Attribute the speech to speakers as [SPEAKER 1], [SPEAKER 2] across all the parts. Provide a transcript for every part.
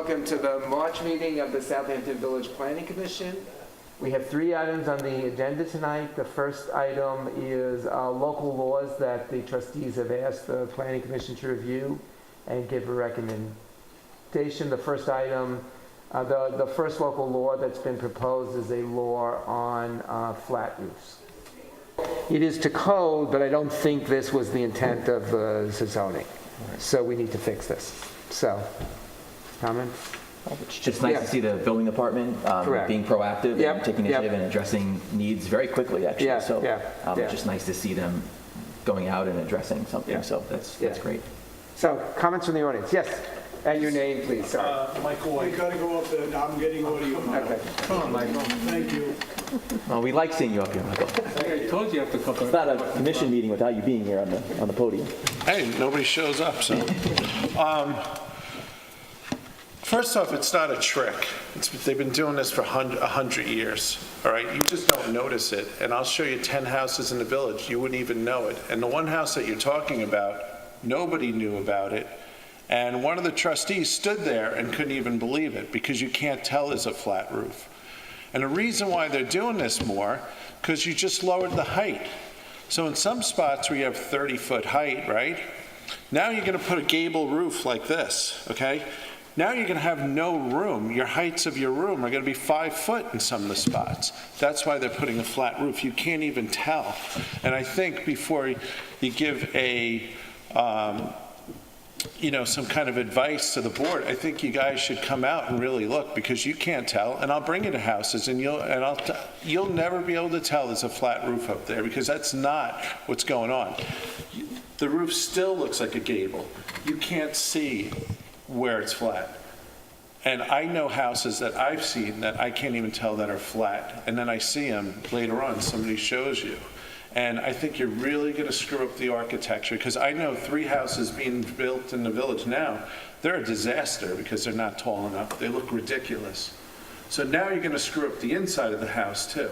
[SPEAKER 1] welcome to the March meeting of the Southampton Village Planning Commission. We have 3 items on the agenda tonight. The first item is local laws that the trustees have asked the Planning Commission to review and give a recommendation. The first item, the first local law that's been proposed is a law on flat roofs. It is to code, but I don't think this was the intent of the zoning. So we need to fix this. So, comments?
[SPEAKER 2] It's just nice to see the building department being proactive and taking initiative and addressing needs very quickly, actually. It's just nice to see them going out and addressing something. So that's great.
[SPEAKER 1] So, comments from the audience? Yes. And your name, please. Sorry.
[SPEAKER 3] Michael White. You got to go up there. I'm getting audio.
[SPEAKER 1] Okay.
[SPEAKER 3] Come on, Michael. Thank you.
[SPEAKER 2] Well, we like seeing you up here, Michael.
[SPEAKER 3] I told you after a couple.
[SPEAKER 2] It's not a commission meeting without you being here on the podium.
[SPEAKER 4] Hey, nobody shows up, so. First off, it's not a trick. They've been doing this for 100 years, all right? You just don't notice it. And I'll show you 10 houses in the village. You wouldn't even know it. And the one house that you're talking about, nobody knew about it. And one of the trustees stood there and couldn't even believe it because you can't tell there's a flat roof. And the reason why they're doing this more, because you just lowered the height. So in some spots where you have 30-foot height, right? Now you're gonna put a gable roof like this, okay? Now you're gonna have no room. Your heights of your room are gonna be 5 foot in some of the spots. That's why they're putting a flat roof. You can't even tell. And I think before you give some kind of advice to the board, I think you guys should come out and really look because you can't tell. And I'll bring you to houses and you'll never be able to tell there's a flat roof up there because that's not what's going on. The roof still looks like a gable. You can't see where it's flat. And I know houses that I've seen that I can't even tell that are flat. And then I see them later on, somebody shows you. And I think you're really going to screw up the architecture because I know 3 houses being built in the village now, they're a disaster because they're not tall enough. They look ridiculous. So now you're going to screw up the inside of the house too.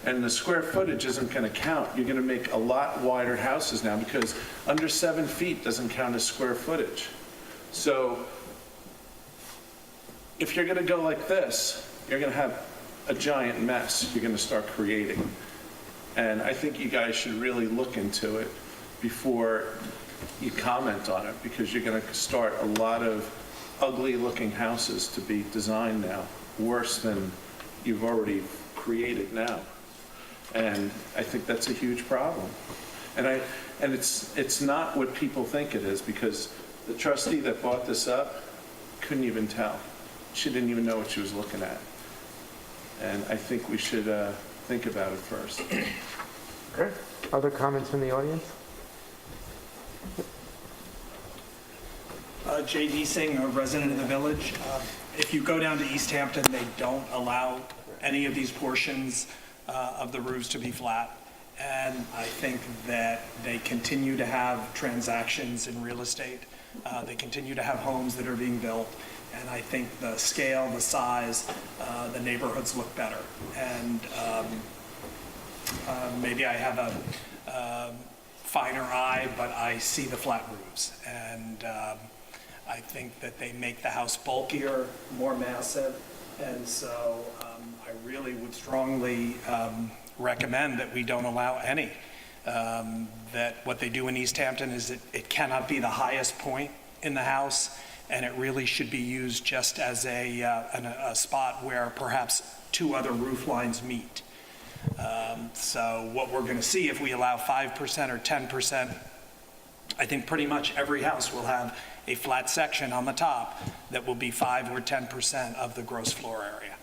[SPEAKER 4] And the square footage isn't going to count. You're going to make a lot wider houses now because under 7 feet doesn't count as square footage. So if you're going to go like this, you're going to have a giant mess you're going to start creating. And I think you guys should really look into it before you comment on it because you're going to start a lot of ugly looking houses to be designed now, worse than you've already created now. And I think that's a huge problem. And it's not what people think it is because the trustee that bought this up couldn't even tell. She didn't even know what she was looking at. And I think we should think about it first.
[SPEAKER 1] Okay. Other comments from the audience?
[SPEAKER 5] J.D. Singh, a resident of the village. If you go down to East Hampton, they don't allow any of these portions of the roofs to be flat. And I think that they continue to have transactions in real estate. They continue to have homes that are being built. And I think the scale, the size, the neighborhoods look better. And maybe I have a finer eye, but I see the flat roofs. And I think that they make the house bulkier, more massive. And so I really would strongly recommend that we don't allow any. That what they do in East Hampton is it cannot be the highest point in the house, and it really should be used just as a spot where perhaps 2 other roof lines meet. So what we're going to see if we allow 5% or 10%, I think pretty much every house will have a flat section on the top that will be 5 or 10% of the gross floor area,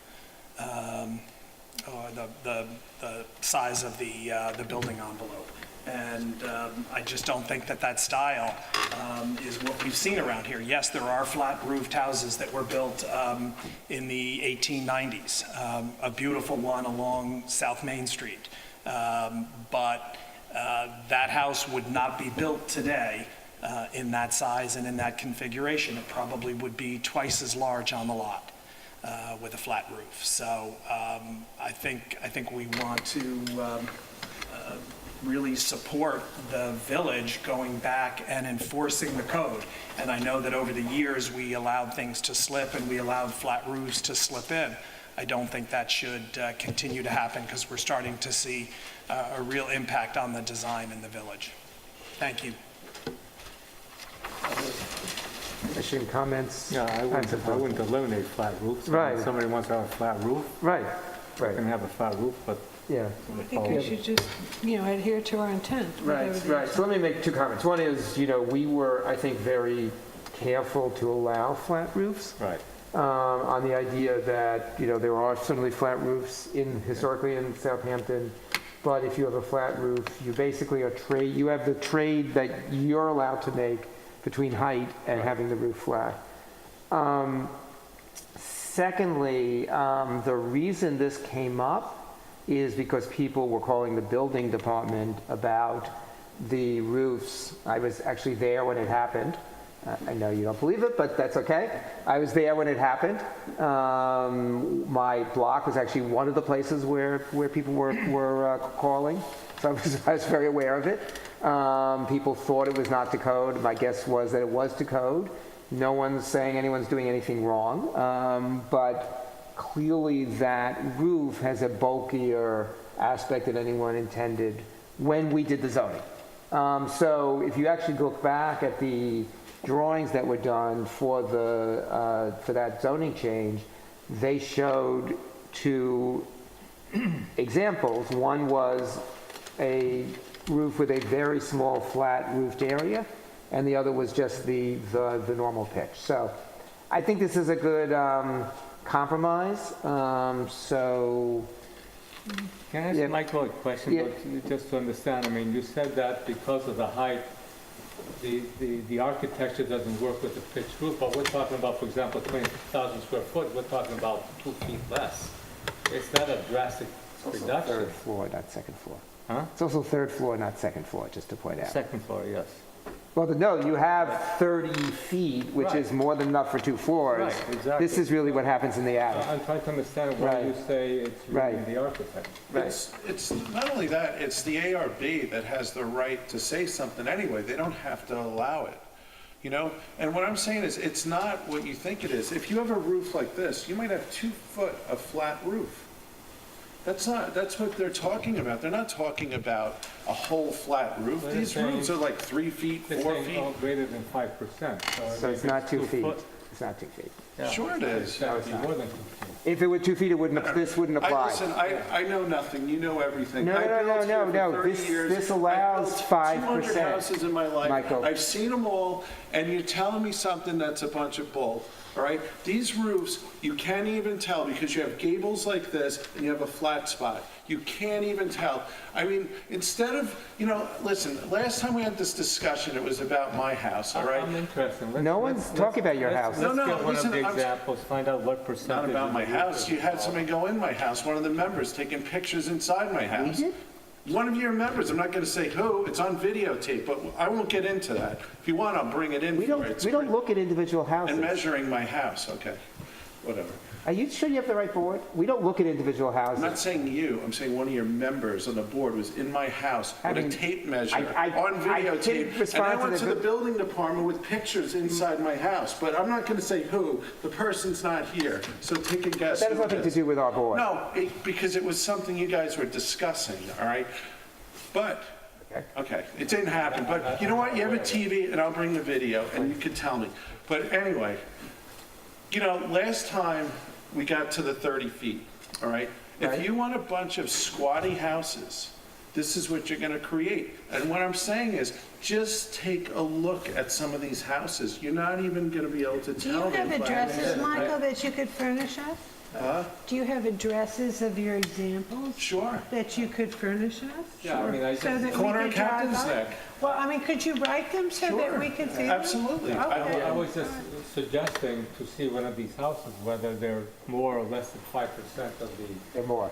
[SPEAKER 5] or the size of the building envelope. And I just don't think that style is what we've seen around here. Yes, there are flat roofed houses that were built in the 1890s, a beautiful one along South Main Street. But that house would not be built today in that size and in that configuration. It probably would be twice as large on the lot with a flat roof. So I think we want to really support the village going back and enforcing the code. And I know that over the years, we allowed things to slip and we allowed flat roofs to slip in. I don't think that should continue to happen because we're starting to see a real impact on the design in the village. Thank you.
[SPEAKER 1] Question, comments?
[SPEAKER 6] Yeah, I wouldn't eliminate flat roofs.
[SPEAKER 1] Right.
[SPEAKER 6] If somebody wants to have a flat roof,
[SPEAKER 1] Right,
[SPEAKER 6] they
[SPEAKER 1] right,
[SPEAKER 6] can have a flat roof, but
[SPEAKER 1] yeah.
[SPEAKER 7] I think we should just, adhere to our intent.
[SPEAKER 1] Right,
[SPEAKER 7] whatever
[SPEAKER 1] right. So let me make two comments. One is, we were, I think, very careful to allow flat roofs.
[SPEAKER 6] right.
[SPEAKER 1] On the idea that, there are certainly flat roofs historically in Southampton, but if you have a flat roof, you basically you have the trade that you're allowed to make between height and having the roof flat. Secondly, the reason this came up is because people were calling the building department about the roofs. I was actually there when it happened. I know you don't believe it, but that's okay. I was there when it happened. My block was actually one of the places where people were calling, so I was very aware of it. People thought it was not to code. My guess was that it was to code. No one's saying anyone's doing anything wrong, but clearly that roof has a bulkier aspect than anyone intended when we did the zoning. So if you actually look back at the drawings that were done for that zoning change, they showed two examples. One was a roof with a very small flat roofed area, and the other was just the normal pitch. So I think this is a good compromise. So
[SPEAKER 6] Can I ask
[SPEAKER 1] Yeah.
[SPEAKER 6] Michael a question,
[SPEAKER 1] Yeah.
[SPEAKER 6] but just to understand? I mean, you said that because of the height, the architecture doesn't work with the pitched roof, but we're talking about, for example, 20,000 square foot, we're talking about 2 feet less. It's not a drastic reduction.
[SPEAKER 1] third floor, not second floor.
[SPEAKER 6] Huh?
[SPEAKER 1] It's also third floor, not second floor, just to point out.
[SPEAKER 6] Second floor, yes.
[SPEAKER 1] Well, no, you have 30 feet, which
[SPEAKER 6] Right.
[SPEAKER 1] is more than enough for 2 floors.
[SPEAKER 6] Right, exactly.
[SPEAKER 1] This is really what happens in the attic.
[SPEAKER 6] I'm trying to understand why
[SPEAKER 1] Right.
[SPEAKER 6] you say it's
[SPEAKER 1] Right.
[SPEAKER 6] really the architect.
[SPEAKER 1] Right.
[SPEAKER 4] It's not only that, it's the ARB that has the right to say something anyway. They don't have to allow it, And what I'm saying is, it's not what you think it is. If you have a roof like this, you might have 2 foot of flat roof. That's what they're talking about. They're not talking about a whole flat roof.
[SPEAKER 6] They're
[SPEAKER 4] These
[SPEAKER 6] saying-
[SPEAKER 4] roofs are like 3 feet,
[SPEAKER 6] They're
[SPEAKER 4] 4
[SPEAKER 6] saying
[SPEAKER 4] feet.
[SPEAKER 6] all greater than 5%.
[SPEAKER 1] So it's not 2 feet.
[SPEAKER 6] foot.
[SPEAKER 1] It's not 2 feet.
[SPEAKER 6] Yeah.
[SPEAKER 4] Sure it is.
[SPEAKER 6] It's gotta be more than 2 feet.
[SPEAKER 1] If it were 2 feet, this wouldn't apply.
[SPEAKER 4] Listen, I know nothing, you know everything.
[SPEAKER 1] No,
[SPEAKER 4] I
[SPEAKER 1] no, no,
[SPEAKER 4] built
[SPEAKER 1] no,
[SPEAKER 4] here for
[SPEAKER 1] no.
[SPEAKER 4] 30
[SPEAKER 1] This-
[SPEAKER 4] years.
[SPEAKER 1] this allows
[SPEAKER 4] I built
[SPEAKER 1] 5%.
[SPEAKER 4] 200 houses in my life.
[SPEAKER 1] Michael.
[SPEAKER 4] I've seen them all, and you're telling me something that's a bunch of bull, all right? These roofs, you can't even tell because you have gables like this and you have a flat spot. You can't even tell. I mean, instead of, listen, last time we had this discussion, it was about my house, all right?
[SPEAKER 6] I'm interested. Let's-
[SPEAKER 1] No one's
[SPEAKER 6] let's-
[SPEAKER 1] talking about your
[SPEAKER 6] let's-
[SPEAKER 1] house.
[SPEAKER 6] Let's
[SPEAKER 4] No,
[SPEAKER 6] get one
[SPEAKER 4] listen,
[SPEAKER 6] of the
[SPEAKER 4] I'm-
[SPEAKER 6] examples, find out what
[SPEAKER 4] Not
[SPEAKER 6] percentage.
[SPEAKER 4] about
[SPEAKER 6] of
[SPEAKER 4] my
[SPEAKER 6] the
[SPEAKER 4] house.
[SPEAKER 6] roof
[SPEAKER 4] You
[SPEAKER 6] is
[SPEAKER 4] had
[SPEAKER 6] involved.
[SPEAKER 4] somebody go in my house, one of the members taking pictures inside my house.
[SPEAKER 1] did?
[SPEAKER 4] One of your members, I'm not going to say who, it's on videotape, but I won't get into that. If you want, I'll bring it in.
[SPEAKER 1] We
[SPEAKER 4] for you.
[SPEAKER 1] don't,
[SPEAKER 4] It's
[SPEAKER 1] we don't
[SPEAKER 4] great.
[SPEAKER 1] look at individual
[SPEAKER 4] And
[SPEAKER 1] houses.
[SPEAKER 4] measuring my house, okay, whatever.
[SPEAKER 1] Are you sure you have the right board? We don't look at individual
[SPEAKER 4] I'm
[SPEAKER 1] houses.
[SPEAKER 4] not saying you, I'm saying one of your members on the board was in my house with a
[SPEAKER 1] mean,
[SPEAKER 4] tape measure
[SPEAKER 1] I
[SPEAKER 4] on
[SPEAKER 1] didn't
[SPEAKER 4] videotape. And
[SPEAKER 1] respond
[SPEAKER 4] I
[SPEAKER 1] to
[SPEAKER 4] went
[SPEAKER 1] the
[SPEAKER 4] to the
[SPEAKER 1] bill-
[SPEAKER 4] building department with pictures inside my house, but I'm not going to say who. The person's not here, so take a guess.
[SPEAKER 1] That has
[SPEAKER 4] who it
[SPEAKER 1] nothing to
[SPEAKER 4] is.
[SPEAKER 1] do with our board.
[SPEAKER 4] No, because it was something you guys were discussing, all right? But, okay, it didn't happen, but you know what? You have a TV, and I'll bring the video, and you can tell me. But anyway, last time we got to the 30 feet, all right?
[SPEAKER 1] Right.
[SPEAKER 4] If you want a bunch of squatty houses, this is what you're gonna create. And what I'm saying is, just take a look at some of these houses. You're not even gonna be able to
[SPEAKER 7] Do you
[SPEAKER 4] tell.
[SPEAKER 7] have
[SPEAKER 4] them.
[SPEAKER 7] addresses, Michael, that you could furnish us?
[SPEAKER 4] Huh?
[SPEAKER 7] Do you have addresses of your examples
[SPEAKER 4] Sure.
[SPEAKER 7] that you could furnish us?
[SPEAKER 6] Yeah, I mean, I
[SPEAKER 7] So that
[SPEAKER 6] just,
[SPEAKER 7] we
[SPEAKER 4] Corner
[SPEAKER 7] could
[SPEAKER 4] of
[SPEAKER 7] drive
[SPEAKER 4] Captain's
[SPEAKER 7] by?
[SPEAKER 4] Neck.
[SPEAKER 7] Well, could you write them so that
[SPEAKER 4] Sure.
[SPEAKER 7] we could see them?
[SPEAKER 4] Absolutely.
[SPEAKER 7] Okay.
[SPEAKER 6] I was just suggesting to see one of these houses, whether they're more or less than 5% of the.
[SPEAKER 1] They're more.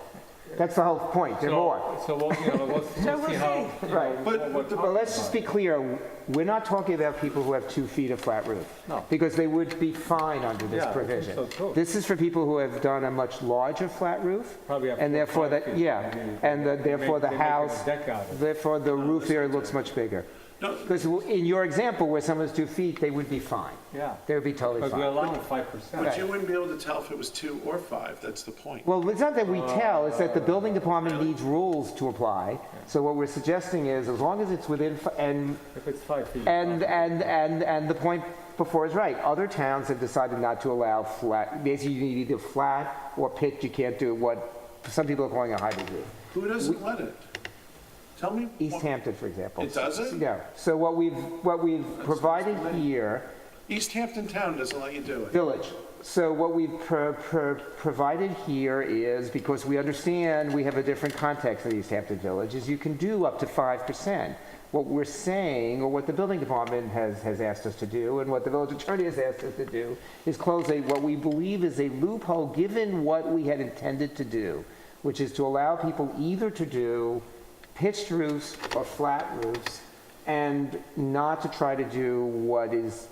[SPEAKER 1] That's the whole point, they're more.
[SPEAKER 6] So we'll, we'll see how.
[SPEAKER 1] Right.
[SPEAKER 6] But
[SPEAKER 1] But let's just be clear, we're not talking about people who have 2 feet of flat roof.
[SPEAKER 6] No.
[SPEAKER 1] Because they would be fine under this
[SPEAKER 6] Yeah, I think
[SPEAKER 1] provision.
[SPEAKER 6] so too.
[SPEAKER 1] This is for people who have done a much larger flat roof.
[SPEAKER 6] Probably have
[SPEAKER 1] And
[SPEAKER 6] 4 or
[SPEAKER 1] therefore,
[SPEAKER 6] 5
[SPEAKER 1] that,
[SPEAKER 6] feet.
[SPEAKER 1] yeah, and therefore the
[SPEAKER 6] They're making a
[SPEAKER 1] house,
[SPEAKER 6] deck out of it.
[SPEAKER 1] therefore the roof area looks much bigger.
[SPEAKER 4] No.
[SPEAKER 1] Because in your example, where someone's 2 feet, they would be fine.
[SPEAKER 6] Yeah,
[SPEAKER 1] They would be totally
[SPEAKER 6] because we're
[SPEAKER 1] fine.
[SPEAKER 6] allowing 5%.
[SPEAKER 4] But you wouldn't be able to tell if it was 2 or 5, that's the point.
[SPEAKER 1] Well, it's not that we tell, it's that the building department needs rules to apply. So what we're suggesting is, as long as it's within, and
[SPEAKER 6] If it's 5 feet.
[SPEAKER 1] And the point before is right. Other towns have decided not to allow flat, basically you need either flat or pitched. You can't do what some people are calling a hybrid roof.
[SPEAKER 4] Who doesn't let it? Tell me.
[SPEAKER 1] East Hampton, for example.
[SPEAKER 4] It doesn't?
[SPEAKER 1] Yeah. So what we've provided here,
[SPEAKER 4] East Hampton Town doesn't let you do it.
[SPEAKER 1] Village. So what we've provided here is, because we understand we have a different context in East Hampton Village, is you can do up to 5%. What we're saying, or what the building department has asked us to do, and what the village attorney has asked us to do, is close what we believe is a loophole, given what we had intended to do, which is to allow people either to do pitched roofs or flat roofs, and not to try to do what is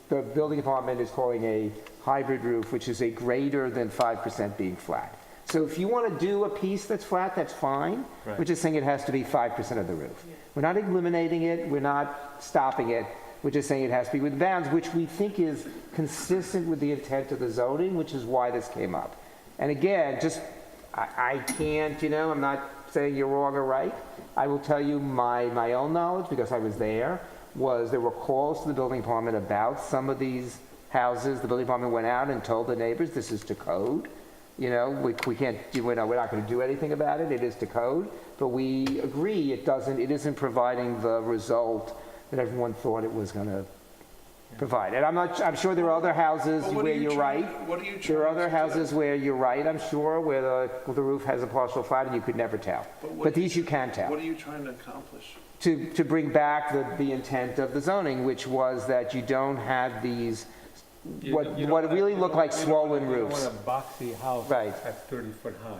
[SPEAKER 1] the building department is calling a hybrid roof, which is a greater than 5% being flat. So if you want to do a piece that's flat, that's fine.
[SPEAKER 6] Right.
[SPEAKER 1] We're just saying it has to be 5% of the roof. We're not eliminating it, we're not stopping it, we're just saying it has to be within bounds, which we think is consistent with the intent of the zoning, which is why this came up. And again, I can't, I'm not saying you're wrong or right. I will tell you my own knowledge, because I was there were calls to the building department about some of these houses. The building department went out and told the neighbors, this is to code. We can't, we're not going to do anything about it. It is to code. But we agree it isn't providing the result that everyone thought it was going to provide. And I'm sure there are other houses
[SPEAKER 4] But what are
[SPEAKER 1] where
[SPEAKER 4] you
[SPEAKER 1] you're
[SPEAKER 4] trying-
[SPEAKER 1] right.
[SPEAKER 4] what are you
[SPEAKER 1] There are
[SPEAKER 4] trying
[SPEAKER 1] other
[SPEAKER 4] to do?
[SPEAKER 1] houses where you're right, I'm sure, where the roof has a partial flat and you could never tell. But these you can tell.
[SPEAKER 4] What are you trying to accomplish?
[SPEAKER 1] To bring back the intent of the zoning, which was that you don't have these, what really look like swollen roofs.
[SPEAKER 6] You don't want a boxy house
[SPEAKER 1] Right.
[SPEAKER 6] that's 30 foot high.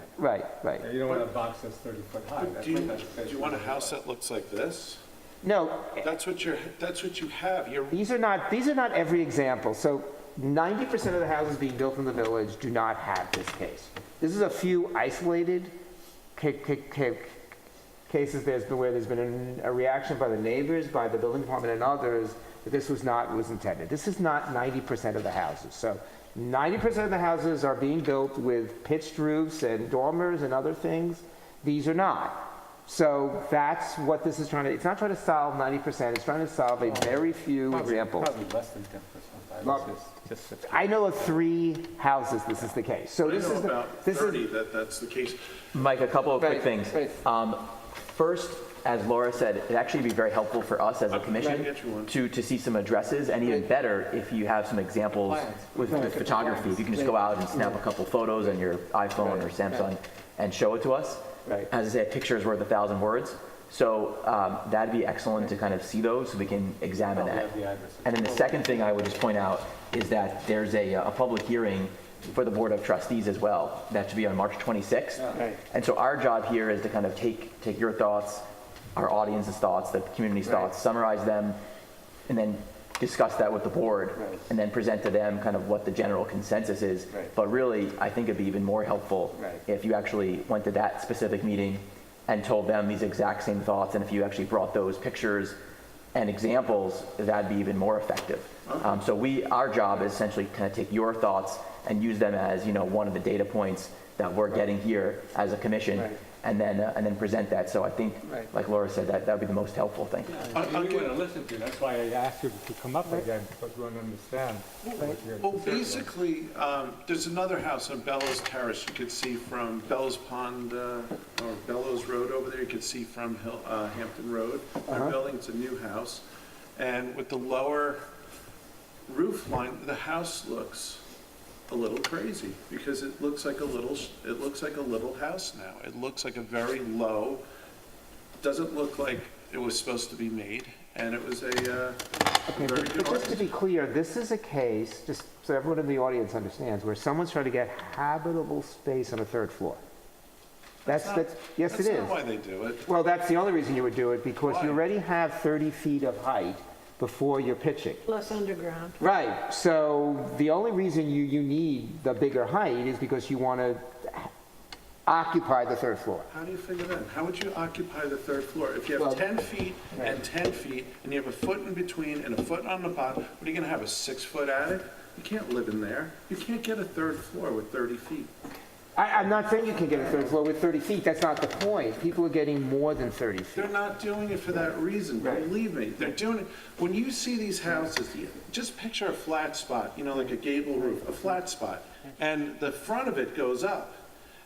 [SPEAKER 1] Right.
[SPEAKER 6] You don't want a box that's 30 foot high.
[SPEAKER 4] But do you want a house that looks like this?
[SPEAKER 1] No,
[SPEAKER 4] That's what you have.
[SPEAKER 1] these are not every example. So 90% of the houses being built in the village do not have this case. This is a few isolated cases where there's been a reaction by the neighbors, by the building department and others, that this was not what was intended. This is not 90% of the houses. So 90% of the houses are being built with pitched roofs and dormers and other things. These are not. So that's what this is trying to, it's not trying to solve 90%, it's trying to solve a very few examples.
[SPEAKER 6] Probably less than 10%.
[SPEAKER 1] Well,
[SPEAKER 6] Just
[SPEAKER 1] I know of 3 houses this is the case. So
[SPEAKER 4] I
[SPEAKER 1] this
[SPEAKER 4] know
[SPEAKER 1] is
[SPEAKER 4] about
[SPEAKER 1] this
[SPEAKER 4] 30
[SPEAKER 1] is
[SPEAKER 4] that's the case.
[SPEAKER 2] Mike, a couple of quick
[SPEAKER 1] Right,
[SPEAKER 2] things.
[SPEAKER 1] right.
[SPEAKER 2] First, as Laura said, it'd actually be very helpful for us as a commission
[SPEAKER 4] get you one.
[SPEAKER 2] to see some addresses, and even better, if you have some examples with photography. If you can just go out and snap a couple photos on your iPhone or Samsung and show it to us.
[SPEAKER 1] Right.
[SPEAKER 2] As I say, a picture is worth 1,000 words. So that'd be excellent to kind of see those so we can examine that.
[SPEAKER 6] have the addresses.
[SPEAKER 2] And then the second thing I would just point out is that there's a public hearing for the Board of Trustees as well. That should be on March 26th.
[SPEAKER 1] Right.
[SPEAKER 2] And so our job here is to kind of take your thoughts, our audience's thoughts, the community's thoughts, summarize them, and then discuss that with the board,
[SPEAKER 1] Right.
[SPEAKER 2] and then present to them kind of what the general consensus is.
[SPEAKER 1] Right.
[SPEAKER 2] But really, I think it'd be even more helpful
[SPEAKER 1] Right.
[SPEAKER 2] if you actually went to that specific meeting and told them these exact same thoughts, and if you actually brought those pictures and examples, that'd be even more effective. So our job is essentially kind of take your thoughts and use them as, one of the data points that we're getting here as a commission,
[SPEAKER 1] Right.
[SPEAKER 2] and then present that. So I think,
[SPEAKER 1] Right.
[SPEAKER 2] like Laura said, that would be the most helpful thing.
[SPEAKER 6] We want to listen to you. That's why I asked you to come up again, because we want to understand what you're
[SPEAKER 4] Well,
[SPEAKER 6] concerned with.
[SPEAKER 4] basically, there's another house on Bellows Terrace. You could see from Bellows Pond or Bellows Road over there. You could see from Hampton Road. They're building, it's a new house. And with the lower roof line, the house looks a little crazy because it looks like a little house now. It looks like a very low, doesn't look like it was supposed to be made. And it was
[SPEAKER 1] Okay, but just to be clear, this is a case, just so everyone in the audience understands, where someone's trying to get habitable space on a third floor. Yes, it is.
[SPEAKER 4] That's not why they do it.
[SPEAKER 1] Well, that's the only reason you would do it, because you
[SPEAKER 4] Why?
[SPEAKER 1] already have 30 feet of height before you're pitching.
[SPEAKER 7] Plus underground.
[SPEAKER 1] Right, so the only reason you need the bigger height is because you want to occupy the third floor.
[SPEAKER 4] How do you figure that? How would you occupy the third floor? If you
[SPEAKER 1] Well,
[SPEAKER 4] have 10 feet and 10 feet, and you have a foot in between and a foot on the bottom, what are you gonna have, a 6-foot attic? You can't live in there. You can't get a third floor with 30 feet.
[SPEAKER 1] I'm not saying you can get a third floor with 30 feet, that's not the point. People are getting more than 30 feet.
[SPEAKER 4] They're not doing it for that reason,
[SPEAKER 1] Right.
[SPEAKER 4] believe me. They're doing it, when you see these houses, just picture a flat spot, like a gable roof, a flat spot, and the front of it goes up,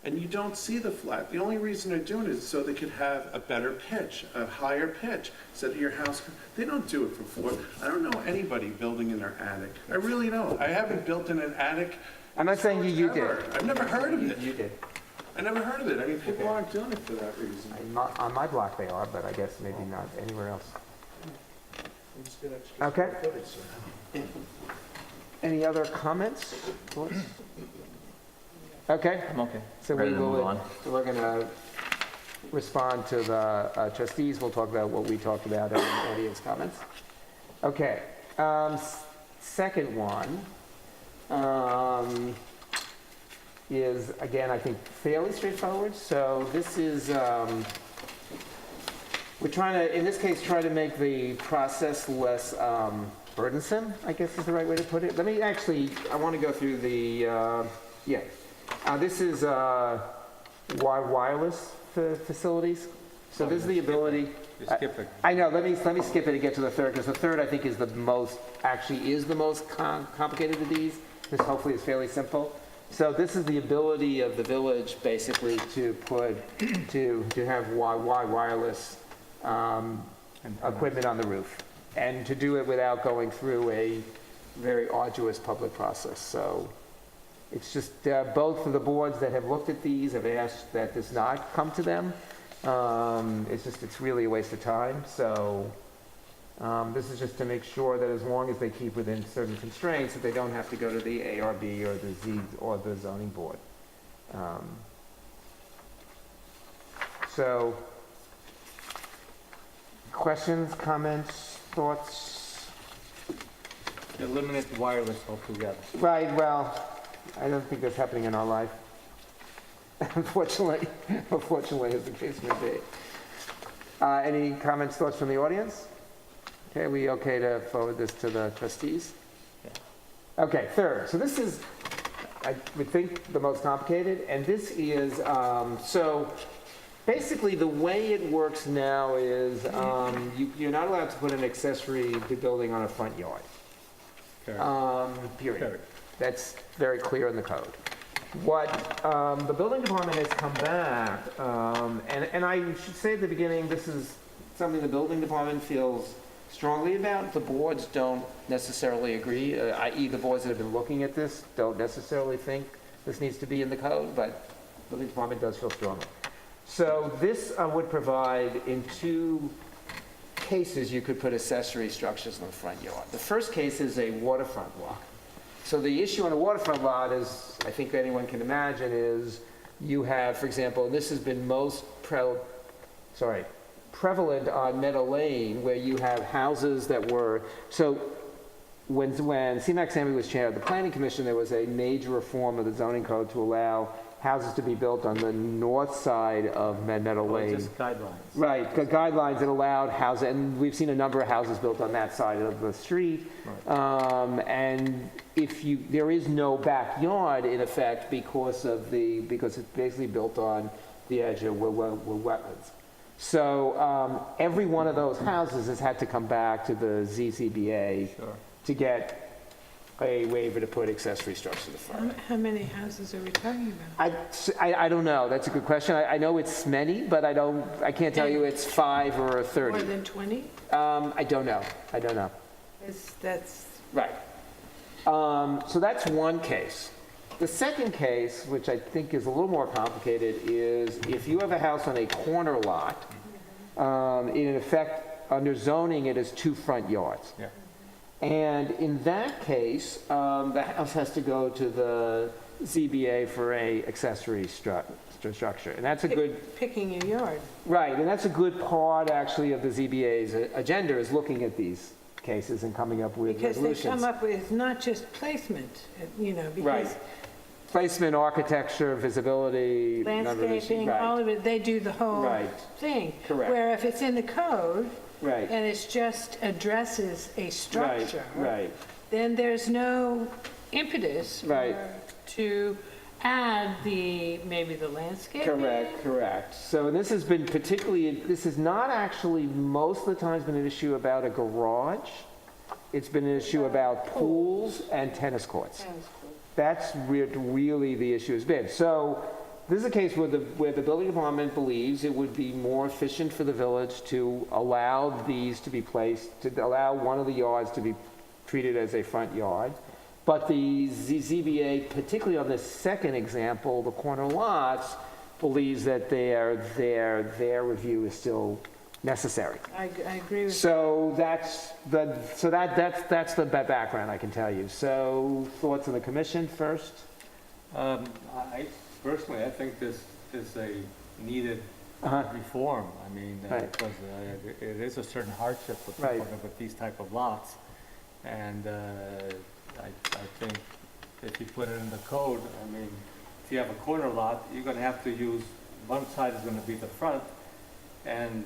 [SPEAKER 4] and you don't see the flat. The only reason they're doing it is so they could have a better pitch, a higher pitch, so that your house, they don't do it for floor. I don't know anybody building in their attic. I really don't. I haven't built in an attic.
[SPEAKER 1] I'm not saying you did.
[SPEAKER 4] ever. I've never heard of it.
[SPEAKER 1] You did.
[SPEAKER 4] I never heard of it. I mean, people aren't doing it for that reason.
[SPEAKER 1] On my block they are, but I guess maybe not anywhere else. Okay. Any other comments? Thoughts? Okay.
[SPEAKER 2] I'm okay.
[SPEAKER 1] So
[SPEAKER 2] Ready to move on.
[SPEAKER 1] we're going to respond to the trustees. We'll talk about what we talked about in the audience comments. Okay. Second one is, again, I think fairly straightforward. So this is, we're trying to, in this case, try to make the process less burdensome, I guess is the right way to put it. Let me actually, I want to go through the, this is wireless facilities. So this is the ability.
[SPEAKER 6] You skip it.
[SPEAKER 1] I know, let me skip it and get to the third, because the third I think is the most complicated of these. This hopefully is fairly simple. So this is the ability of the village basically to have wireless equipment on the roof, and to do it without going through a very arduous public process. So it's just both of the boards that have looked at these have asked that this not come to them. It's really a waste of time. So this is just to make sure that as long as they keep within certain constraints, that they don't have to go to the ARB or the Z or the zoning board. So questions, comments, thoughts?
[SPEAKER 6] Eliminate the wireless altogether.
[SPEAKER 1] Right, well, I don't think that's happening in our life. Unfortunately, as the case may be. Any comments, thoughts from the audience? Okay, are we okay to forward this to the trustees? Okay, third. So this is, I would think, the most complicated, and this is, so basically the way it works now is you're not allowed to put an accessory building on a front yard. Period. That's very clear in the code. What the building department has come back, and I should say at the beginning, this is something the building department feels strongly about. The boards don't necessarily agree, i.e. the boards that have been looking at this don't necessarily think this needs to be in the code, but the building department does feel strongly. So this would provide, in two cases, you could put accessory structures in the front yard. The first case is a waterfront lot. So the issue on a waterfront lot is, I think anyone can imagine, is you have, for example, and this has been most prevalent on Meadow Lane, where you have houses that were, so when C-Mac Sammy was chair of the Planning Commission, there was a major reform of the zoning code to allow houses to be built on the north side of Meadow Lane.
[SPEAKER 6] Just guidelines.
[SPEAKER 1] Right, guidelines that allowed houses, and we've seen a number of houses built on that side of the street. And there is no backyard in effect because it's basically built on the edge of wetlands. So every one of those houses has had to come back to the ZCBA to get a waiver to put accessory structures in the front.
[SPEAKER 7] How many houses are we talking about?
[SPEAKER 1] I don't know. That's a good question. I know it's many, but I can't tell you it's 5 or 30.
[SPEAKER 7] More than 20?
[SPEAKER 1] I don't know.
[SPEAKER 7] That's
[SPEAKER 1] Right. So that's one case. The second case, which I think is a little more complicated, is if you have a house on a corner lot, in effect, under zoning, it is 2 front yards.
[SPEAKER 6] Yeah.
[SPEAKER 1] And in that case, the house has to go to the ZBA for a accessory structure. And that's a good,
[SPEAKER 7] Picking your yard.
[SPEAKER 1] right, and that's a good part, actually, of the ZBA's agenda, is looking at these cases and coming up with
[SPEAKER 7] Because
[SPEAKER 1] resolutions.
[SPEAKER 7] they come up with not just placement, because
[SPEAKER 1] Right. Placement, architecture, visibility. number of issues.
[SPEAKER 7] landscaping,
[SPEAKER 1] Right.
[SPEAKER 7] all of it, they do the whole
[SPEAKER 1] Right.
[SPEAKER 7] thing.
[SPEAKER 1] Correct.
[SPEAKER 7] Where if it's in the code,
[SPEAKER 1] Right,
[SPEAKER 7] and it just addresses a
[SPEAKER 1] right,
[SPEAKER 7] structure,
[SPEAKER 1] right.
[SPEAKER 7] then there's no impetus
[SPEAKER 1] Right.
[SPEAKER 7] to add maybe the landscaping.
[SPEAKER 1] Correct. So this has been this has not actually most of the time been an issue about a garage. It's been an issue about pools and tennis courts. That's really the issue has been. So this is a case where the building department believes it would be more efficient for the village to allow these to be placed, to allow one of the yards to be treated as a front yard. But the ZBA, particularly on the second example, the corner lots, believes that their review is still necessary.
[SPEAKER 7] I agree with
[SPEAKER 1] So that's the background, I can tell you. So thoughts on the commission first?
[SPEAKER 6] Personally, I think this is a needed
[SPEAKER 1] Uh-huh.
[SPEAKER 6] reform. I mean,
[SPEAKER 1] Right.
[SPEAKER 6] because it is a certain hardship for
[SPEAKER 1] Right.
[SPEAKER 6] people with these type of lots. And I think if you put it in the code, I mean, if you have a corner lot, you're gonna have to use, one side is gonna be the front, and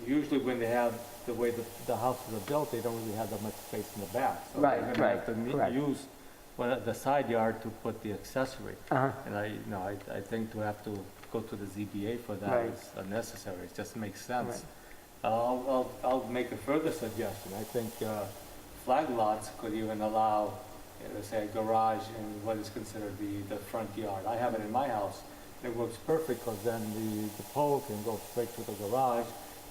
[SPEAKER 6] usually when they have, the way the houses are built, they don't really have that much space in the back. So
[SPEAKER 1] Right,
[SPEAKER 6] they're gonna have to
[SPEAKER 1] correct.
[SPEAKER 6] use the side yard to put the accessory.
[SPEAKER 1] Uh-huh.
[SPEAKER 6] And I think to have to go to the ZBA for that
[SPEAKER 1] Right.
[SPEAKER 6] is unnecessary, it just makes sense. I'll make a further suggestion, I think flag lots could even allow, let's say, a garage in what is considered the front yard. I have it in my house, it works perfect, because then the pole can go straight to the garage,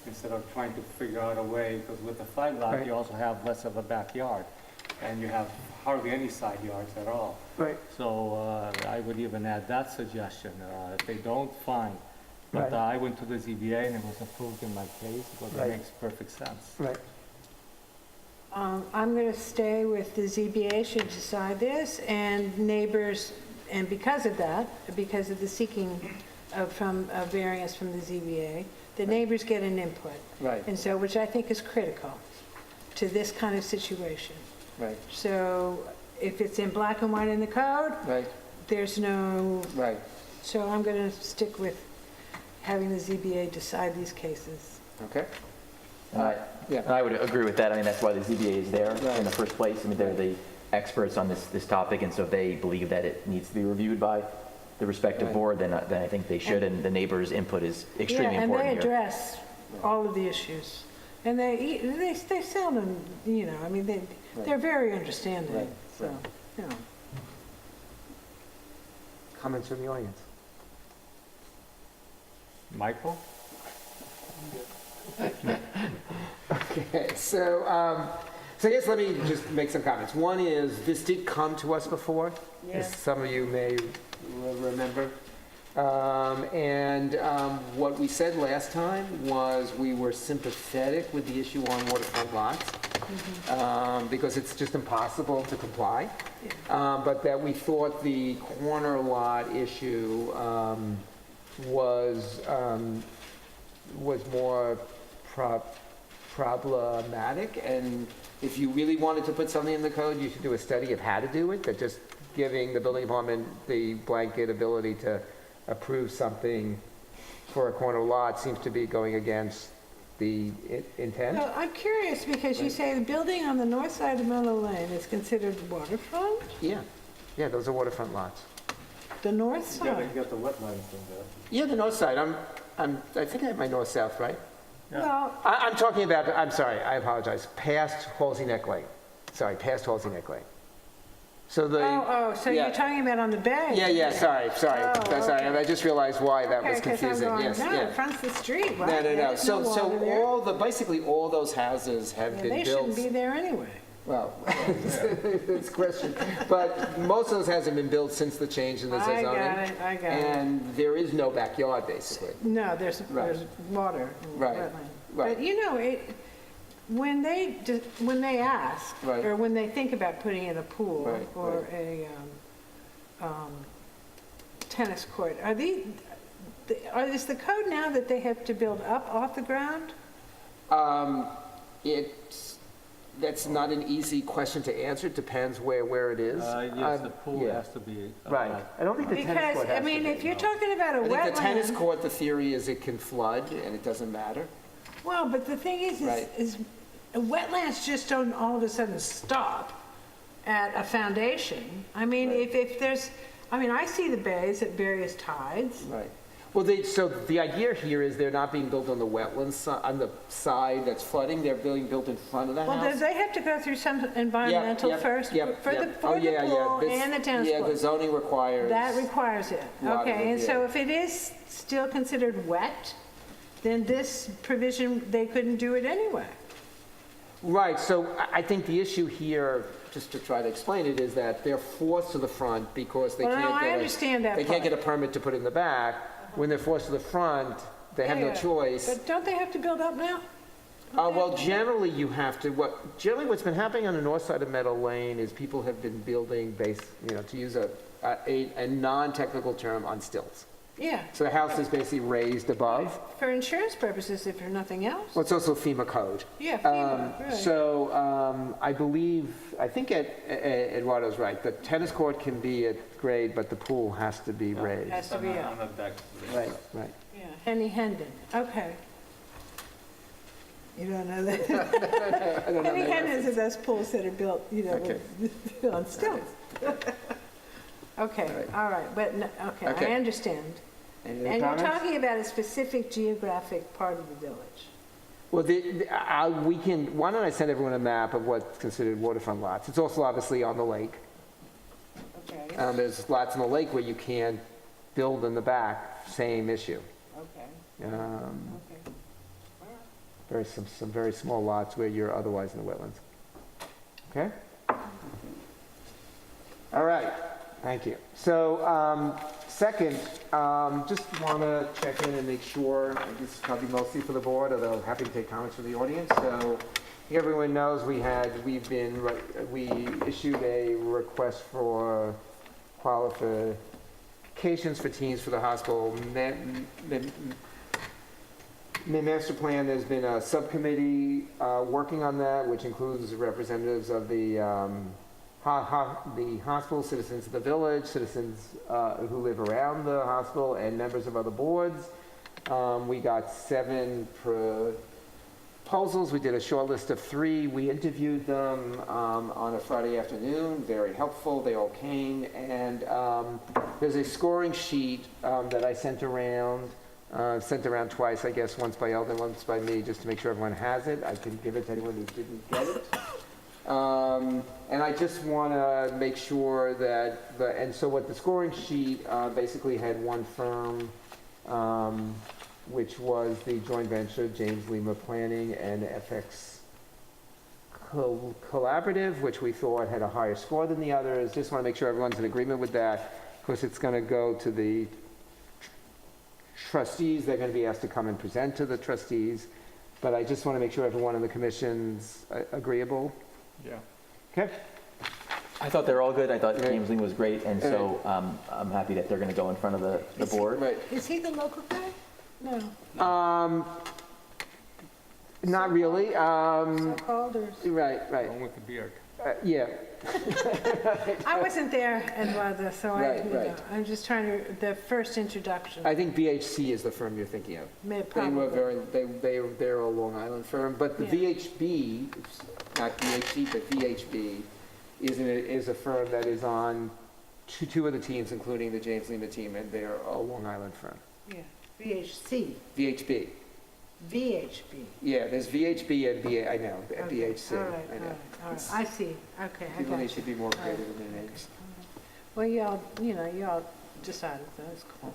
[SPEAKER 6] instead of trying to figure out a way, because with the flag lot,
[SPEAKER 1] Right.
[SPEAKER 6] you also have less of a backyard, and you have hardly any side yards at all.
[SPEAKER 1] Right.
[SPEAKER 6] So I would even add that suggestion, if they don't find.
[SPEAKER 1] Right.
[SPEAKER 6] But I went to the ZBA and it was approved in my case, because
[SPEAKER 1] Right.
[SPEAKER 6] it makes perfect sense.
[SPEAKER 1] Right.
[SPEAKER 7] I'm going to stay with the ZBA should decide this, and neighbors, and because of that, because of the seeking of variance from the ZBA, the neighbors get an input.
[SPEAKER 1] Right.
[SPEAKER 7] And so, which I think is critical to this kind of situation.
[SPEAKER 1] Right.
[SPEAKER 7] So if it's in black and white in the code,
[SPEAKER 1] Right.
[SPEAKER 7] there's no,
[SPEAKER 1] Right.
[SPEAKER 7] so I'm going to stick with having the ZBA decide these cases.
[SPEAKER 1] Okay.
[SPEAKER 2] Yeah, I would agree with that. I mean, that's why the ZBA is there in the first place. I mean, they're the experts on this topic, and so if they believe that it needs to be reviewed by the respective
[SPEAKER 1] Right.
[SPEAKER 2] board, then I think they should, and the neighbors' input is extremely important
[SPEAKER 7] Yeah, and they
[SPEAKER 2] here.
[SPEAKER 7] address all of the issues. And they sound, I mean, they're very understanding,
[SPEAKER 1] Right,
[SPEAKER 7] so,
[SPEAKER 1] Comments from the audience?
[SPEAKER 6] Michael?
[SPEAKER 1] Okay, so I guess let me just make some comments. One is, this did come to us before, as
[SPEAKER 7] Yes.
[SPEAKER 1] some of you may remember. What we said last time was we were sympathetic with the issue on waterfront lots, because it's just impossible to comply. But that we thought the corner lot issue was more problematic, and if you really wanted to put something in the code, you should do a study of how to do it, that just giving the building department the blanket ability to approve something for a corner lot seems to be going against the intent.
[SPEAKER 7] Well, I'm curious, because you say the building on the north side of Menlo Lane is considered waterfront?
[SPEAKER 1] Yeah, those are waterfront lots.
[SPEAKER 7] The north
[SPEAKER 6] Yeah,
[SPEAKER 7] side?
[SPEAKER 6] you got the wetlands in there.
[SPEAKER 1] Yeah, the north side, I think I have my north-south, right?
[SPEAKER 7] Well,
[SPEAKER 1] I'm talking about, I'm sorry, I apologize, past Halsey Neck Lane. Sorry, past Halsey Neck Lane. So
[SPEAKER 7] so
[SPEAKER 1] yeah.
[SPEAKER 7] you're talking about on the bay?
[SPEAKER 1] Yeah, sorry.
[SPEAKER 7] Oh,
[SPEAKER 1] Sorry,
[SPEAKER 7] okay.
[SPEAKER 1] I just realized why that was
[SPEAKER 7] Okay, 'cause I'm
[SPEAKER 1] confusing.
[SPEAKER 7] going,
[SPEAKER 1] Yes,
[SPEAKER 7] no,
[SPEAKER 1] yeah.
[SPEAKER 7] it fronts the street, what?
[SPEAKER 1] No.
[SPEAKER 7] There's
[SPEAKER 1] So
[SPEAKER 7] water there.
[SPEAKER 1] basically all those houses have
[SPEAKER 7] Yeah,
[SPEAKER 1] been
[SPEAKER 7] they
[SPEAKER 1] built.
[SPEAKER 7] shouldn't be there anyway.
[SPEAKER 1] Well, it's a question. But most of those houses have been built since the change in the
[SPEAKER 7] I
[SPEAKER 1] zoning.
[SPEAKER 7] got it.
[SPEAKER 1] And there is no backyard, basically.
[SPEAKER 7] No, there's
[SPEAKER 1] Right.
[SPEAKER 7] water,
[SPEAKER 1] Right,
[SPEAKER 7] wetland.
[SPEAKER 1] right.
[SPEAKER 7] But when they ask,
[SPEAKER 1] Right.
[SPEAKER 7] or when they think about putting in a pool
[SPEAKER 1] Right,
[SPEAKER 7] or a tennis court, is the code now that they have to build up off the ground?
[SPEAKER 1] That's not an easy question to answer. It depends where it is.
[SPEAKER 6] Yes, the pool
[SPEAKER 1] yeah.
[SPEAKER 6] has to be.
[SPEAKER 1] Right. I don't think the tennis
[SPEAKER 7] Because,
[SPEAKER 1] court has to be.
[SPEAKER 7] if you're talking about a
[SPEAKER 1] I think the tennis
[SPEAKER 7] wetland,
[SPEAKER 1] court, the theory is it can flood and it doesn't matter.
[SPEAKER 7] well, but the thing
[SPEAKER 1] Right.
[SPEAKER 7] is wetlands just don't all of a sudden stop at a foundation. I mean,
[SPEAKER 1] Right.
[SPEAKER 7] if there's, I see the bays at various tides.
[SPEAKER 1] Right. Well, so the idea here is they're not being built on the wetlands, on the side that's flooding, they're being built in front of the
[SPEAKER 7] Well, do
[SPEAKER 1] house.
[SPEAKER 7] they have to go through some environmental
[SPEAKER 1] Yep,
[SPEAKER 7] first?
[SPEAKER 1] yep,
[SPEAKER 7] For the
[SPEAKER 1] yep. Oh, yeah, yeah.
[SPEAKER 7] pool
[SPEAKER 1] This-
[SPEAKER 7] and the tennis
[SPEAKER 1] Yeah, the
[SPEAKER 7] court?
[SPEAKER 1] zoning requires.
[SPEAKER 7] That requires it.
[SPEAKER 1] Lot of
[SPEAKER 7] Okay,
[SPEAKER 1] it,
[SPEAKER 7] and so
[SPEAKER 1] yeah.
[SPEAKER 7] if it is still considered wet, then this provision, they couldn't do it anyway.
[SPEAKER 1] Right, so I think the issue here, just to try to explain it, is that they're forced to the front because they
[SPEAKER 7] Well,
[SPEAKER 1] can't
[SPEAKER 7] no,
[SPEAKER 1] get
[SPEAKER 7] I understand that
[SPEAKER 1] they can't
[SPEAKER 7] part.
[SPEAKER 1] get a permit to put it in the back. When they're forced to the front, they have no
[SPEAKER 7] Yeah,
[SPEAKER 1] choice.
[SPEAKER 7] But don't they have to build up now?
[SPEAKER 1] Well, generally you have to, generally what's been happening on the north side of Meadow Lane is people have been building to use a non-technical term, on stilts.
[SPEAKER 7] Yeah,
[SPEAKER 1] So the house is basically raised above.
[SPEAKER 7] for insurance purposes, if for nothing else.
[SPEAKER 1] Well, it's also FEMA code.
[SPEAKER 7] Yeah, FEMA, right.
[SPEAKER 1] So I think Eduardo's right. The tennis court can be at grade, but the pool has to be raised.
[SPEAKER 7] Has to be
[SPEAKER 6] On
[SPEAKER 7] up.
[SPEAKER 6] the back.
[SPEAKER 1] Right, right.
[SPEAKER 7] Yeah, Henny Hendon, okay. You don't know that?
[SPEAKER 1] I don't know
[SPEAKER 7] Henny
[SPEAKER 1] that
[SPEAKER 7] Hendon's the best pools that are built,
[SPEAKER 1] Okay.
[SPEAKER 7] on stilts. Okay, all right, but, okay,
[SPEAKER 1] Okay.
[SPEAKER 7] I understand.
[SPEAKER 1] Any
[SPEAKER 7] And
[SPEAKER 1] other
[SPEAKER 7] you're
[SPEAKER 1] comments?
[SPEAKER 7] talking about a specific geographic part of the village.
[SPEAKER 1] Well, why don't I send everyone a map of what's considered waterfront lots? It's also obviously on the lake.
[SPEAKER 7] Okay,
[SPEAKER 1] There's lots on the lake where you can't build in the back, same issue.
[SPEAKER 7] okay, okay.
[SPEAKER 1] Some very small lots where you're otherwise in the wetlands. Okay? All right, thank you. So, second, just want to check in and make sure, this is probably mostly for the board, although happy to take comments from the audience. So, everyone knows we issued a request for qualifications for teams for the hospital. Master plan, there's been a subcommittee working on that, which includes representatives of the hospital, citizens of the village, citizens who live around the hospital, and members of other boards. We got 7 proposals. We did a short list of 3. We interviewed them on a Friday afternoon. Very helpful. They all came. And there's a scoring sheet that I sent around twice, I guess, once by Eldon, once by me, just to make sure everyone has it. I can give it to anyone who didn't get it. And I just want to make sure that, and so what the scoring sheet basically had one firm, which was the joint venture, James Lima Planning and FX Collaborative, which we thought had a higher score than the others. Just want to make sure everyone's in agreement with that. Of course, it's going to go to the trustees. They're going to be asked to come and present to the trustees. But I just want to make sure everyone in the commission's agreeable.
[SPEAKER 6] Yeah.
[SPEAKER 1] Okay?
[SPEAKER 2] I thought they were all good. I thought
[SPEAKER 1] Right.
[SPEAKER 2] James Ling was great, and so I'm happy that they're going to go in front of the board.
[SPEAKER 1] Right.
[SPEAKER 7] Is he the local guy? No,
[SPEAKER 1] Not really.
[SPEAKER 7] so-called or?
[SPEAKER 1] Right, right.
[SPEAKER 6] One with the beard.
[SPEAKER 1] Yeah.
[SPEAKER 7] I wasn't there, Eduardo, so
[SPEAKER 1] Right, right.
[SPEAKER 7] I'm just trying to, the first introduction.
[SPEAKER 1] I think BHC is the firm you're thinking of. They were
[SPEAKER 7] Probably.
[SPEAKER 1] they're a Long Island firm, but the
[SPEAKER 7] Yeah.
[SPEAKER 1] VHB, not BHC, but VHB is a firm that is on two of the teams, including the James Lima team, and they're a Long Island firm.
[SPEAKER 7] Yeah, VHC,
[SPEAKER 1] VHB.
[SPEAKER 7] VHB.
[SPEAKER 1] Yeah, there's VHB and I know, and
[SPEAKER 7] Okay,
[SPEAKER 1] BHC.
[SPEAKER 7] All right,
[SPEAKER 1] I know.
[SPEAKER 7] all right. I see, okay, I
[SPEAKER 1] People
[SPEAKER 7] got
[SPEAKER 1] they
[SPEAKER 7] you.
[SPEAKER 1] should be more creative in their names.
[SPEAKER 7] Well, y'all decided, that's cool.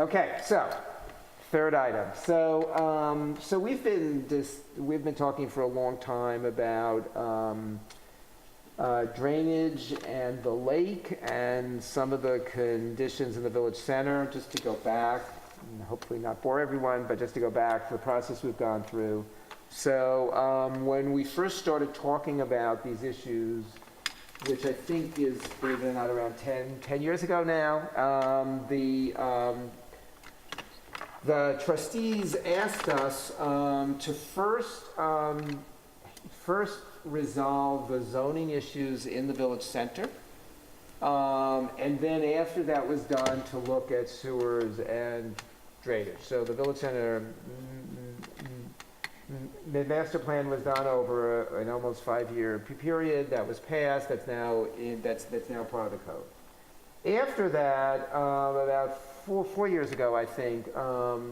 [SPEAKER 1] Okay, so, third item. So we've been talking for a long time about drainage and the lake and some of the conditions in the village center. Just to go back, and hopefully not bore everyone, but just to go back to the process we've gone through. So when we first started talking about these issues, which I think is, believe it or not, around 10 years ago now, the trustees asked us to first resolve the zoning issues in the village center. And then after that was done, to look at sewers and drainage. So the village center master plan was done over an almost 5-year period. That was passed. That's now part of the code. After that, about four years ago, I think,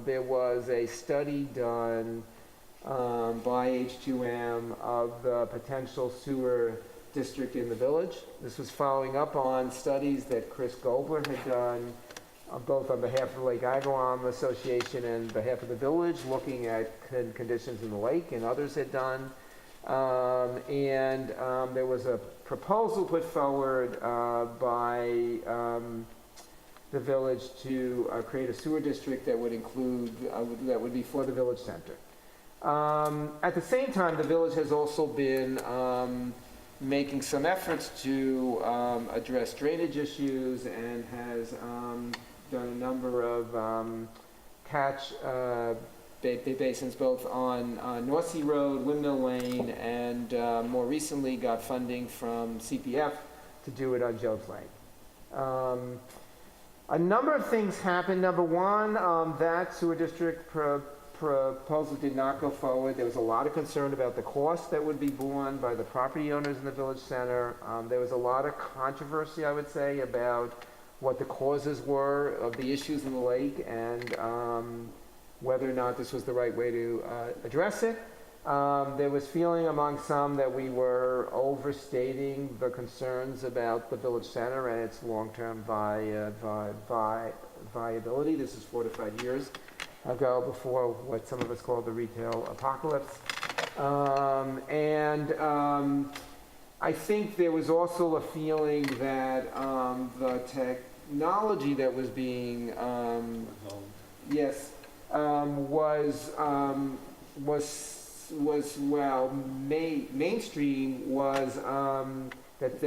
[SPEAKER 1] there was a study done by H2M of the potential sewer district in the village. This was following up on studies that Chris Gobler had done, both on behalf of the Lake Agawam Association and behalf of the village, looking at conditions in the lake, and others had done. There was a proposal put forward by the village to create a sewer district that would include, that would be for the village center. At the same time, the village has also been making some efforts to address drainage issues, and has done a number of catch basins both on North Sea Road, Windmill Lane, and more recently got funding from CPF to do it on Jones Lane. A number of things happened. Number one, that sewer district proposal did not go forward. There was a lot of concern about the cost that would be borne by the property owners in the village center. There was a lot of controversy, I would say, about what the causes were of the issues in the lake, and whether or not this was the right way to address it. There was feeling among some that we were overstating the concerns about the village center and its long-term viability. This is 4 to 5 years ago, before what some of us call the retail apocalypse. I think there was also a feeling that the technology that was being mainstream was that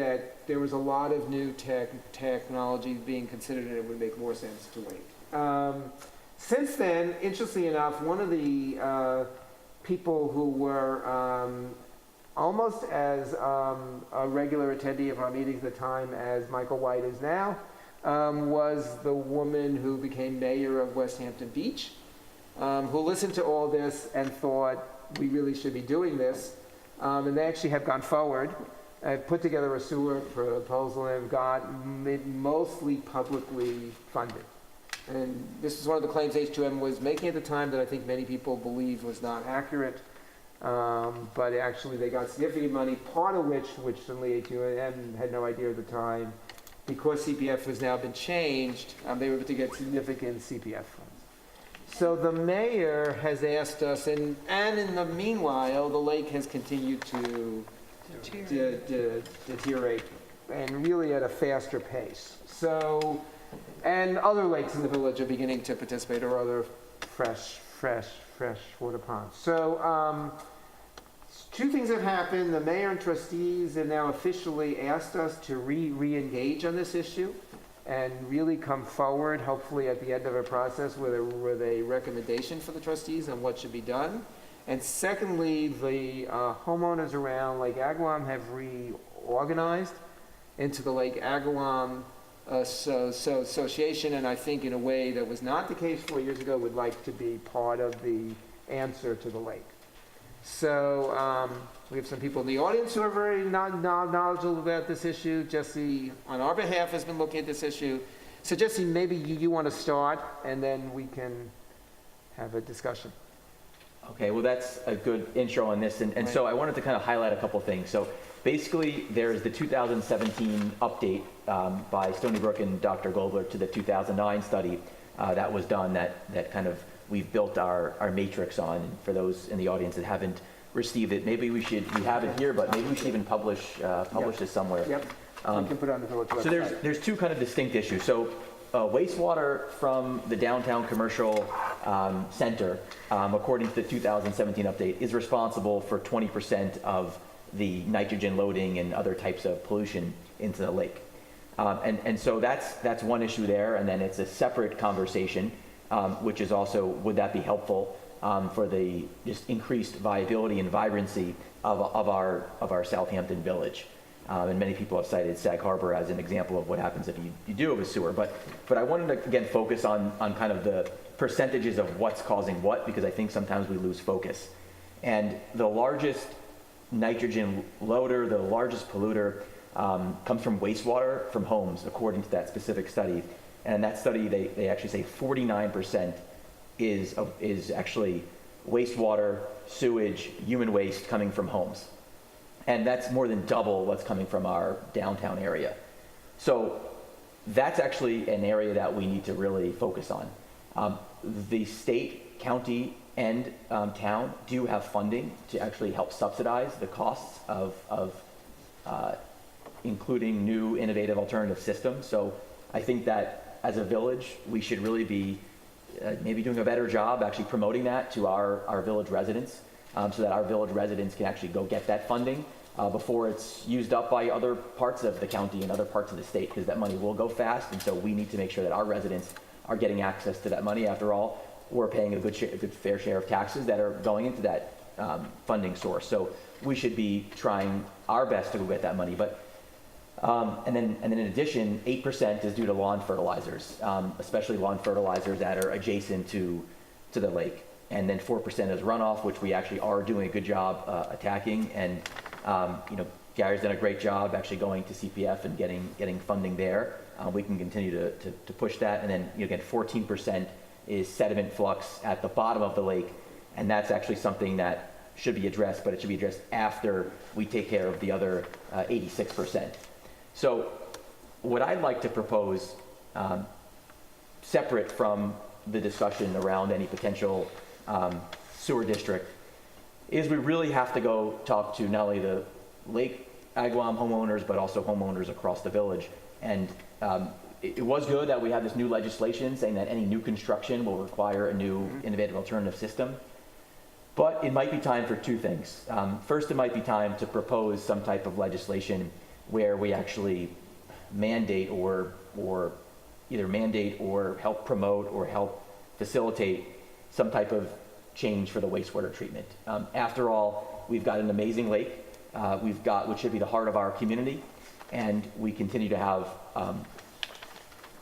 [SPEAKER 1] there was a lot of new technology being considered, and it would make more sense to wait. Since then, interestingly enough, one of the people who were almost as a regular attendee of our meetings at the time as Michael White is now, was the woman who became mayor of West Hampton Beach, who listened to all this and thought, we really should be doing this. And they actually have gone forward, put together a sewer proposal, and have got it mostly publicly funded. And this is one of the claims H2M was making at the time that I think many people believed was not accurate. But actually they got significant money, part of which certainly H2M had no idea at the time, because CPF has now been changed, they were able to get significant CPF funds. So the mayor has asked us, and in the meanwhile, the lake has continued to deteriorate, and really at a faster pace. So, and other lakes in the village are beginning to participate, or other fresh water ponds. So, two things have happened. The mayor and trustees have now officially asked us to re-engage on this issue and really come forward, hopefully at the end of a process, with a recommendation for the trustees on what should be done. And secondly, the homeowners around Lake Agawam have reorganized into the Lake Agawam Association, and I think in a way that was not the case 4 years ago, would like to be part of the answer to the lake. So we have some people in the audience who are very knowledgeable about this issue. Jesse, on our behalf, has been looking at this issue. So Jesse, maybe you want to start, and then we can have a discussion.
[SPEAKER 2] Okay, well, that's a good intro on this. And so I wanted to kind of highlight a couple things. So basically, there's the 2017 update by Stony Brook and Dr. Gobler to the 2009 study that was done, that kind of we've built our matrix on. And for those in the audience that haven't received it, maybe we have it here, but maybe we should even publish this somewhere.
[SPEAKER 1] Yep, we can put it on the village website.
[SPEAKER 2] So there's two kind of distinct issues. So wastewater from the downtown commercial center, according to the 2017 update, is responsible for 20% of the nitrogen loading and other types of pollution into the lake. And so that's one issue there, and then it's a separate conversation, which is also, would that be helpful for the just increased viability and vibrancy of our Southampton village? And many people have cited Sag Harbor as an example of what happens if you do have a sewer. But I wanted to, again, focus on kind of the percentages of what's causing what, because I think sometimes we lose focus. And the largest nitrogen loader, the largest polluter, comes from wastewater from homes, according to that specific study. And in that study, they actually say 49% is actually wastewater, sewage, human waste coming from homes. And that's more than double what's coming from our downtown area. So that's actually an area that we need to really focus on. The state, county, and town do have funding to actually help subsidize the costs of including new innovative alternative systems. So I think that as a village, we should really be maybe doing a better job actually promoting that to our village residents, so that our village residents can actually go get that funding before it's used up by other parts of the county and other parts of the state, because that money will go fast, and so we need to make sure that our residents are getting access to that money. After all, we're paying a good fair share of taxes that are going into that funding source. So we should be trying our best to go get that money. But and then in addition, 8% is due to lawn fertilizers, especially lawn fertilizers that are adjacent to the lake. And then 4% is runoff, which we actually are doing a good job attacking. And Gary's done a great job actually going to CPF and getting funding there. We can continue to push that. And then again, 14% is sediment flux at the bottom of the lake, and that's actually something that should be addressed, but it should be addressed after we take care of the other 86%. So what I'd like to propose, separate from the discussion around any potential sewer district, is we really have to go talk to not only the Lake Agawam homeowners, but also homeowners across the village. And it was good that we have this new legislation saying that any new construction will require a new innovative alternative system. But it might be time for two things. First, it might be time to propose some type of legislation where we actually mandate or either mandate or help promote or help facilitate some type of change for the wastewater treatment. After all, we've got an amazing lake. We've got, which should be the heart of our community, and we continue to have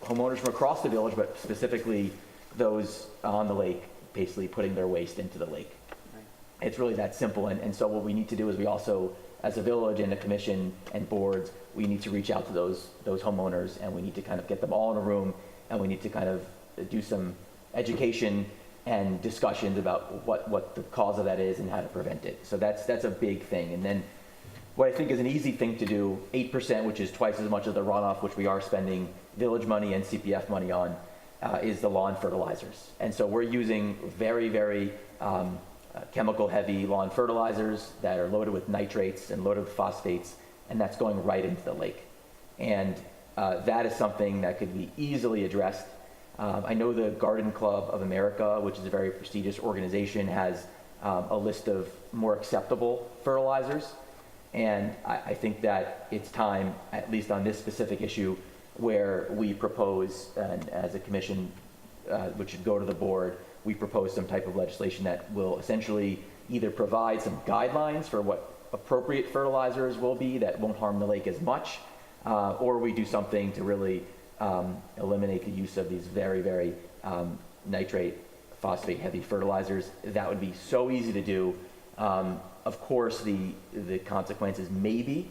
[SPEAKER 2] homeowners from across the village, but specifically those on the lake, basically putting their waste into the lake. Right. It's really that simple. And so what we need to do is we also, as a village and a commission and boards, we need to reach out to those homeowners, and we need to kind of get them all in a room, and we need to kind of do some education and discussions about what the cause of that is and how to prevent it. So that's a big thing. And then what I think is an easy thing to do, 8%, which is twice as much as the runoff, which we are spending village money and CPF money on, is the lawn fertilizers. And so we're using very, very chemical-heavy lawn fertilizers that are loaded with nitrates and loaded with phosphates, and that's going right into the lake. And that is something that could be easily addressed. I know the Garden Club of America, which is a very prestigious organization, has a list of more acceptable fertilizers. And I think that it's time, at least on this specific issue, where we propose, and as a commission, which should go to the board, we propose some type of legislation that will essentially either provide some guidelines for what appropriate fertilizers will be that won't harm the lake as much, or we do something to really eliminate the use of these very, very nitrate, phosphate heavy fertilizers. That would be so easy to do. Of course, the consequences may be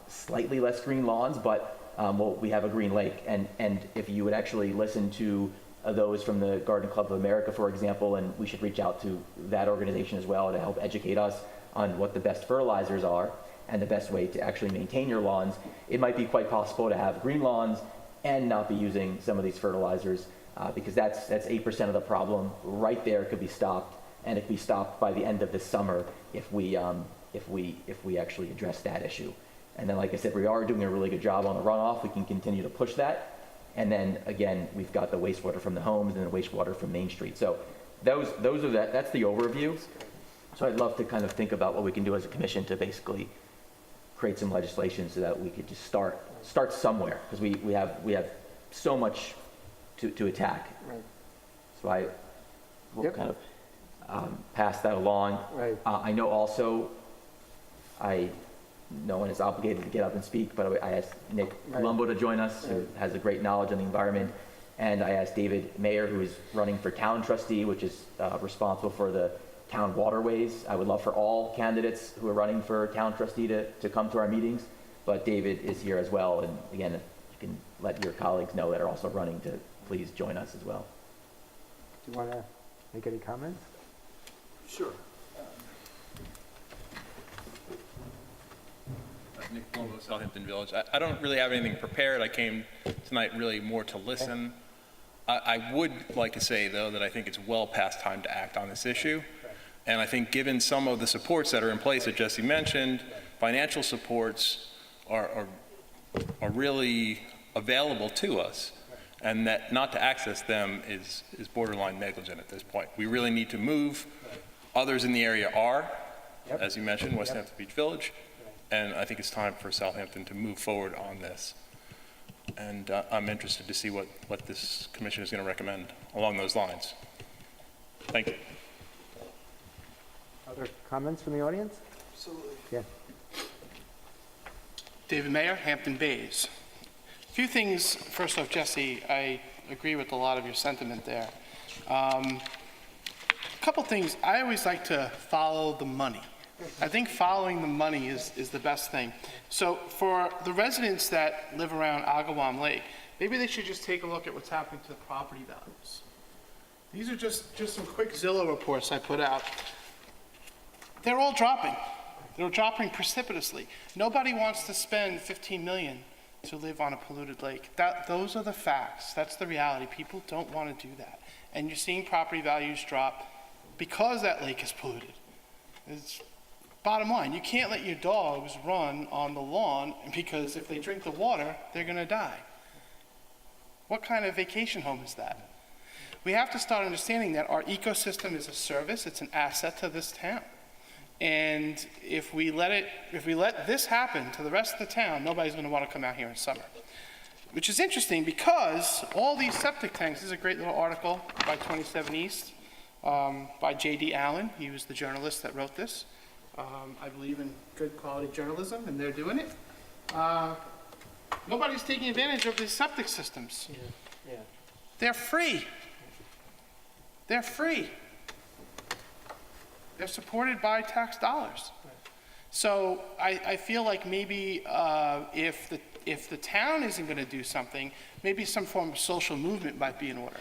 [SPEAKER 2] slightly less green lawns, but well, we have a green lake. And if you would actually listen to those from the Garden Club of America, for example, and we should reach out to that organization as well to help educate us on what the best fertilizers are and the best way to actually maintain your lawns. It might be quite possible to have green lawns and not be using some of these fertilizers, because that's 8% of the problem right there. Could be stopped, and it could be stopped by the end of this summer if we actually address that issue. And then, like I said, we are doing a really good job on the runoff. We can continue to push that, And then again, we've got the wastewater from the homes and the wastewater from Main Street. So those are that's the overview. So I'd love to kind of think about what we can do as a commission to basically create some legislation so that we could just start somewhere, because we have so much to attack.
[SPEAKER 1] Right.
[SPEAKER 2] So I will
[SPEAKER 1] Yep.
[SPEAKER 2] kind of pass that along.
[SPEAKER 1] Right.
[SPEAKER 2] I know also, no one is obligated to get up and speak, but I asked Nick
[SPEAKER 1] Right.
[SPEAKER 2] Colombo to join us, who has a great knowledge on the environment. And I asked David Mayer, who is running for town trustee, which is responsible for the town waterways. I would love for all candidates who are running for town trustee to come to our meetings, but David is here as well. And again, if you can let your colleagues know that are also running to please join us as well.
[SPEAKER 1] Do you want to make any comments?
[SPEAKER 8] Sure.
[SPEAKER 9] Nick Colombo, Southampton Village. I don't really have anything prepared. I came tonight really more to listen. I would like to say, though, that I think it's well past time to act on this issue. And I think given some of the supports that are in place that Jesse mentioned, financial supports are really available to us, and that not to access them is borderline negligent at this point. We really need to move. Others in the area are, as you mentioned, West Hampton Beach Village, and I think it's time for Southampton to move forward on this. And I'm interested to see what this commission is going to recommend along those lines. Thank you.
[SPEAKER 1] Other comments from the audience?
[SPEAKER 8] Absolutely.
[SPEAKER 1] Yeah.
[SPEAKER 10] David Mayer, Hampton Bays. A few things. First off, Jesse, I agree with a lot of your sentiment there. A couple things. I always like to follow the money. I think following the money is the best thing. So for the residents that live around Agawam Lake, maybe they should just take a look at what's happening to the property values. These are just some quick Zillow reports I put out. They're all dropping. They're dropping precipitously. Nobody wants to spend $15 million to live on a polluted lake. Those are the facts. That's the reality. People don't want to do that. And you're seeing property values drop because that lake is polluted. It's bottom line. You can't let your dogs run on the lawn because if they drink the water, they're going to die. What kind of vacation home is that? We have to start understanding that our ecosystem is a service. It's an asset to this town. And if we let this happen to the rest of the town, nobody's going to want to come out here in summer. Which is interesting because all these septic tanks, this is a great little article by 27 East, by J.D. Allen. He was the journalist that wrote this. I believe in good quality journalism, and they're doing it. Nobody's taking advantage of these septic systems.
[SPEAKER 1] Yeah.
[SPEAKER 10] They're free. They're free. They're supported by tax dollars. So I feel like maybe if the town isn't going to do something, maybe some form of social movement might be in order.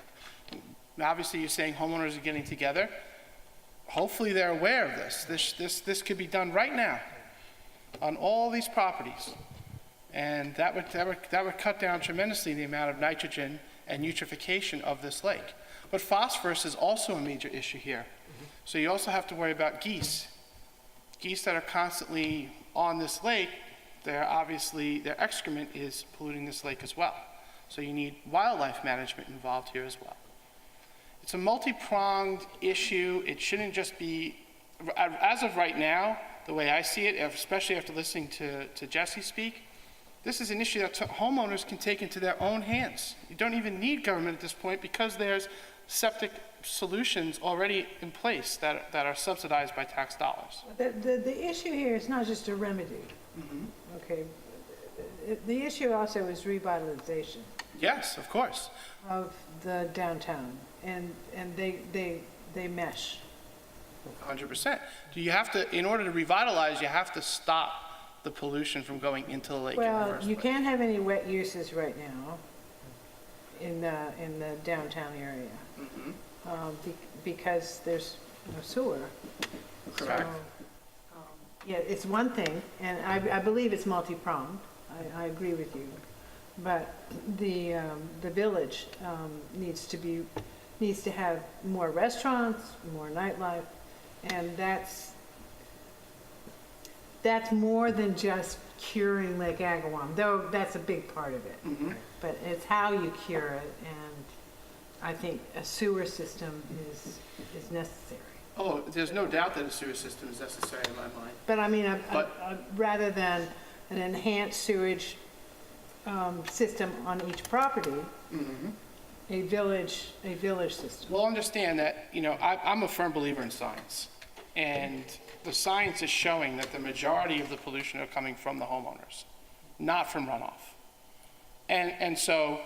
[SPEAKER 10] Now, obviously, you're saying homeowners are getting together. Hopefully, they're aware of this. This could be done right now on all these properties, and that would cut down tremendously the amount of nitrogen and eutrophication of this lake. But phosphorus is also a major issue here. So you also have to worry about geese. Geese that are constantly on this lake, their excrement is polluting this lake as well. So you need wildlife management involved here as well. It's a multi-pronged issue. It shouldn't just be, as of right now, the way I see it, especially after listening to Jesse speak, this is an issue that homeowners can take into their own hands. You don't even need government at this point because there's septic solutions already in place that are subsidized by tax dollars.
[SPEAKER 7] The issue here is not just a remedy. Okay. The issue also is revitalization
[SPEAKER 10] Yes, of course.
[SPEAKER 7] of the downtown, and they mesh.
[SPEAKER 10] 100%. You have to, in order to revitalize, you have to stop the pollution from going into the lake in the
[SPEAKER 7] Well,
[SPEAKER 10] first
[SPEAKER 7] you
[SPEAKER 10] place.
[SPEAKER 7] can't have any wet uses right now in the downtown area. Because there's no sewer.
[SPEAKER 10] Correct.
[SPEAKER 7] So, yeah, it's one thing, and I believe it's multi-pronged. I agree with you. But the village needs to have more restaurants, more nightlife, and that's more than just curing Lake Agawam, though that's a big part of it. But it's how you cure it, and I think a sewer system is necessary.
[SPEAKER 10] Oh, there's no doubt that a sewer system is necessary in my mind.
[SPEAKER 7] But I mean,
[SPEAKER 10] But-
[SPEAKER 7] rather than an enhanced sewage system on each property, a village system.
[SPEAKER 10] Well, understand that, I'm a firm believer in science. And the science is showing that the majority of the pollution are coming from the homeowners, not from runoff. And so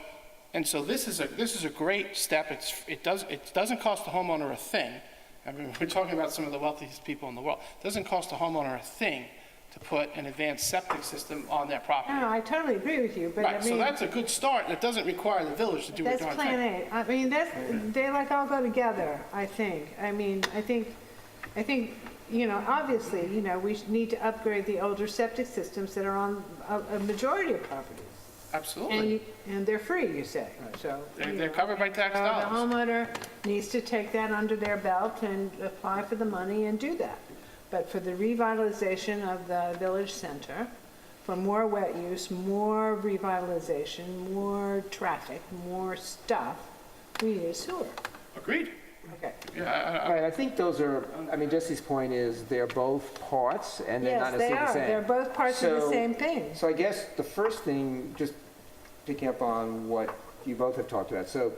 [SPEAKER 10] this is a great step. It doesn't cost the homeowner a thing. I mean, we're talking about some of the wealthiest people in the world. It doesn't cost the homeowner a thing to put an advanced septic system on their property.
[SPEAKER 7] No, I totally agree with you, but I
[SPEAKER 10] Right,
[SPEAKER 7] mean.
[SPEAKER 10] so that's a good start, and it doesn't require the village to do a
[SPEAKER 7] That's
[SPEAKER 10] darn
[SPEAKER 7] Plan
[SPEAKER 10] thing.
[SPEAKER 7] A. I mean, they like all go together, I think. I mean, I think, obviously, we need to upgrade the older septic systems that are on a majority of properties.
[SPEAKER 10] Absolutely.
[SPEAKER 7] And they're free, you say, so.
[SPEAKER 10] They're covered by tax
[SPEAKER 7] The
[SPEAKER 10] dollars.
[SPEAKER 7] homeowner needs to take that under their belt and apply for the money and do that. But for the revitalization of the village center, for more wet use, more revitalization, more traffic, more stuff, we need a sewer.
[SPEAKER 10] Agreed.
[SPEAKER 7] Okay.
[SPEAKER 10] Yeah,
[SPEAKER 1] Right, I think those are, I mean, Jesse's point is they're both parts and they're not
[SPEAKER 7] Yes, they
[SPEAKER 1] necessarily the
[SPEAKER 7] are.
[SPEAKER 1] same.
[SPEAKER 7] They're both parts of the
[SPEAKER 1] So-
[SPEAKER 7] same thing.
[SPEAKER 1] So I guess the first thing, just picking up on what you both have talked about, so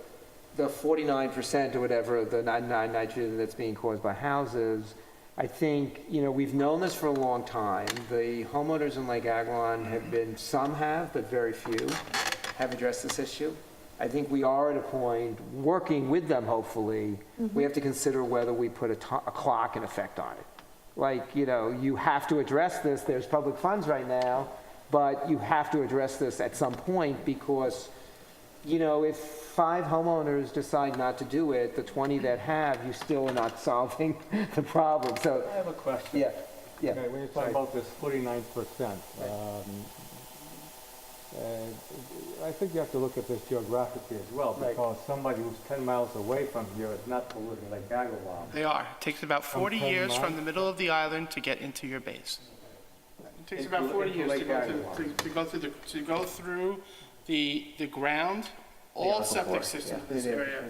[SPEAKER 1] the 49% or whatever, the 99 nitrogen that's being caused by houses, I think, we've known this for a long time. The homeowners in Lake Agawam have been, some have, but very few, have addressed this issue. I think we are at a point, working with them hopefully, we have to consider whether we put a clock in effect on it. Like, you have to address this, there's public funds right now, but you have to address this at some point because, if 5 homeowners decide not to do it, the 20 that have, you still are not solving the problem. So,
[SPEAKER 6] I have a question.
[SPEAKER 1] yeah.
[SPEAKER 6] Okay, when you talk about this 49%, I think you have to look at this geographically as well,
[SPEAKER 1] Right.
[SPEAKER 6] because somebody who's 10 miles away from here is not polluting Lake Agawam.
[SPEAKER 10] They are. It takes about 40
[SPEAKER 6] From
[SPEAKER 10] years from
[SPEAKER 6] Mount?
[SPEAKER 10] the middle of the island to get into your base. It takes
[SPEAKER 6] Into-
[SPEAKER 10] about 40
[SPEAKER 6] into
[SPEAKER 10] years
[SPEAKER 6] Lake
[SPEAKER 10] to go through the ground, all
[SPEAKER 2] aquifer,
[SPEAKER 10] septic systems in this
[SPEAKER 1] Yeah.
[SPEAKER 10] area.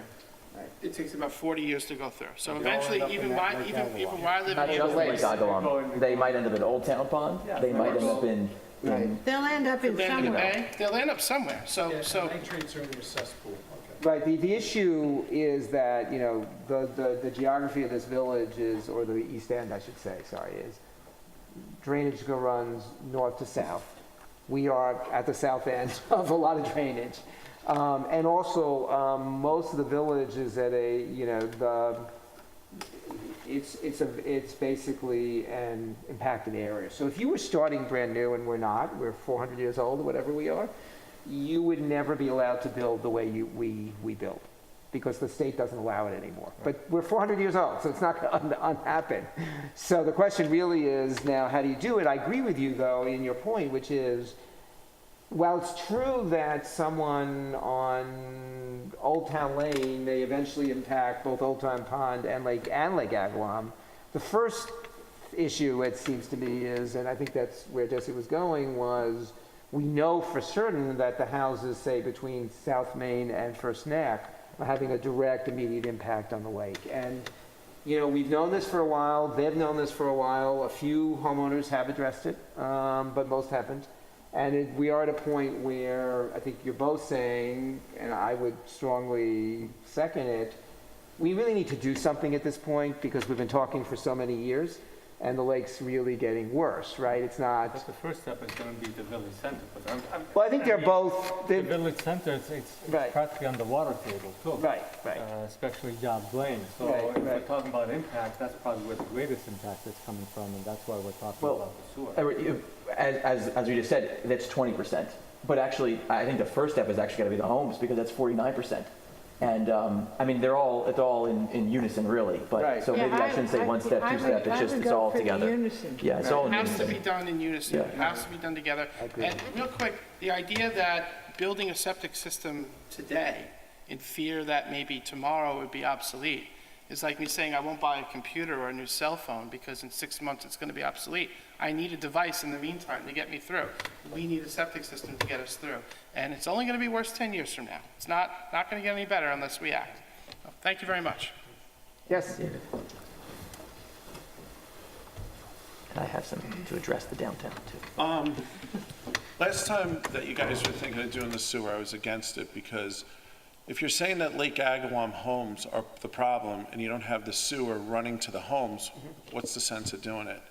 [SPEAKER 10] It takes about 40 years to go through. So
[SPEAKER 6] They all
[SPEAKER 10] eventually,
[SPEAKER 6] end up in
[SPEAKER 10] even
[SPEAKER 6] that
[SPEAKER 10] where
[SPEAKER 6] Lake
[SPEAKER 10] I live
[SPEAKER 2] Not
[SPEAKER 10] in
[SPEAKER 2] just
[SPEAKER 10] the
[SPEAKER 2] Lake Agawam. They might end up in Old Town Pond. They might end up in,
[SPEAKER 1] Right.
[SPEAKER 7] They'll end up in
[SPEAKER 10] land in the
[SPEAKER 7] somewhere.
[SPEAKER 10] bay, they'll end up somewhere. So
[SPEAKER 3] Nitrates are in your cesspool, okay.
[SPEAKER 1] Right, the issue is that, the geography of this village is, or the east end, I should say, sorry, is drainage runs north to south. We are at the south end of a lot of drainage. And also, most of the village is at it's basically an impacted area. So if you were starting brand new, and we're not, we're 400 years old or whatever we are, you would never be allowed to build the way we build, because the state doesn't allow it anymore. But we're 400 years old, so it's not going to unhappen. So the question really is now, how do you do it? I agree with you, though, in your point, which is, while it's true that someone on Old Town Lane may eventually impact both Old Town Pond and Lake Agawam, the first issue, it seems to me, is, and I think that's where Jesse was going, was we know for certain that the houses, say, between South Main and First Neck are having a direct, immediate impact on the lake. And, we've known this for a while. They've known this for a while. A few homeowners have addressed it, but most haven't. And we are at a point where I think you're both saying, and I would strongly second it, we really need to do something at this point because we've been talking for so many years and the lake's really getting worse, right? It's not.
[SPEAKER 6] But the first step is going to be the village center. But
[SPEAKER 1] Well, I think they're both.
[SPEAKER 6] the village center, it's
[SPEAKER 1] Right.
[SPEAKER 6] practically on the water table too.
[SPEAKER 1] Right.
[SPEAKER 6] Especially Jobs Lane. So
[SPEAKER 1] Right,
[SPEAKER 6] if we're
[SPEAKER 1] right.
[SPEAKER 6] talking about impact, that's probably where the greatest impact is coming from, and that's why we're talking
[SPEAKER 2] Well,
[SPEAKER 6] about the sewer.
[SPEAKER 2] as we just said, that's 20%. But actually, I think the first step is actually going to be the homes because that's 49%. And it's all in unison really. But
[SPEAKER 1] Right.
[SPEAKER 2] so maybe I shouldn't say one step, two step. It's all together. Yeah, it's all in
[SPEAKER 10] it has to
[SPEAKER 2] unison.
[SPEAKER 10] be done in unison.
[SPEAKER 2] Yeah.
[SPEAKER 10] It has to be done together.
[SPEAKER 1] agree.
[SPEAKER 10] And real quick, the idea that building a septic system today in fear that maybe tomorrow would be obsolete It's like me saying I won't buy a computer or a new cell phone because in 6 months it's going to be obsolete. I need a device in the meantime to get me through. We need a septic system to get us through. And it's only going to be worse 10 years from now. It's not going to get any better unless we act. So, thank you very much.
[SPEAKER 1] Yes?
[SPEAKER 2] David. And I have some to address the downtown too.
[SPEAKER 4] Last time that you guys were thinking of doing the sewer, I was against it because if you're saying that Lake Agawam homes are the problem and you don't have the sewer running to the homes, what's the sense of doing it?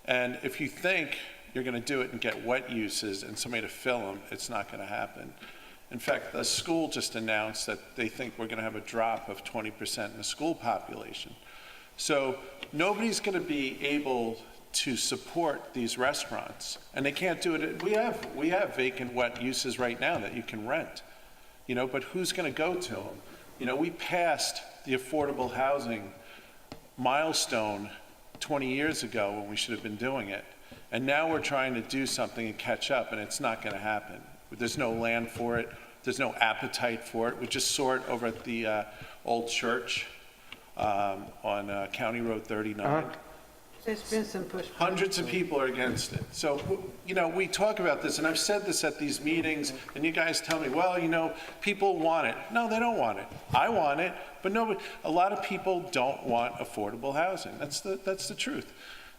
[SPEAKER 4] And if you think you're going to do it and get wet uses and somebody to fill them, it's not going to happen. In fact, the school just announced that they think we're going to have a drop of 20% in the school population. So nobody's going to be able to support these restaurants, and they can't do it. We have vacant wet uses right now that you can rent, you know, but who's going to go to them? You know, we passed the affordable housing milestone 20 years ago when we should have been doing it, and now we're trying to do something and catch up, and it's not going to happen. There's no land for it. There's no appetite for it. We just saw it over at the old church on County Road 39.
[SPEAKER 7] There's been some pushback.
[SPEAKER 4] Hundreds of people are against it. So, you know, we talk about this, and I've said this at these meetings, and you guys tell me, well, you know, people want it. No, they don't want it. I want it, but nobody, a lot of people don't want affordable housing. That's the truth.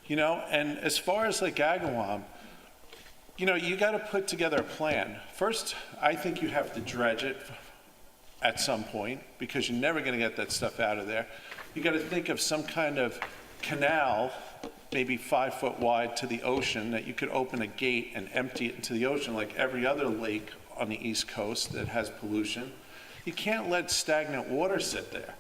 [SPEAKER 4] You know, and as far as Lake Agawam, you know, you got to put together a plan. First, I think you have to dredge it at some point because you're never going to get that stuff out of there. You got to think of some kind of canal, maybe 5 foot wide, to the ocean that you could open a gate and empty it into the ocean like every other lake on the East Coast that has pollution. You can't let stagnant water sit there.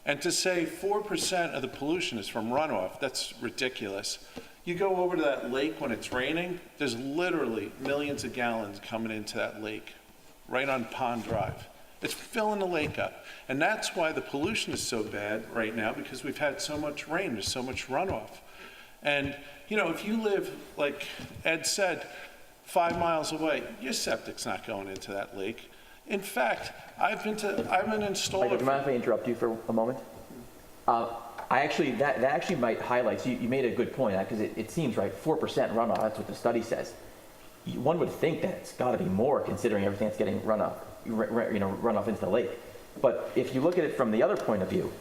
[SPEAKER 4] And to say 4% of the pollution is from runoff, that's ridiculous. You go over to that lake when it's raining, there's literally millions of gallons coming into that lake, right on Pond Drive. It's filling the lake up. And that's why the pollution is so bad right now, because we've had so much rain, there's so much runoff. And, you know, if you live, like Ed said, 5 miles away, your septic's not going into that lake. In fact, I'm an installer.
[SPEAKER 2] Michael, do you mind if I interrupt you for a moment? That actually might highlight, so you made a good point, because it seems, right, 4% runoff, that's what the study says. One would think that it's got to be more considering everything that's getting runoff into the lake. But if you look at it from the other point of view,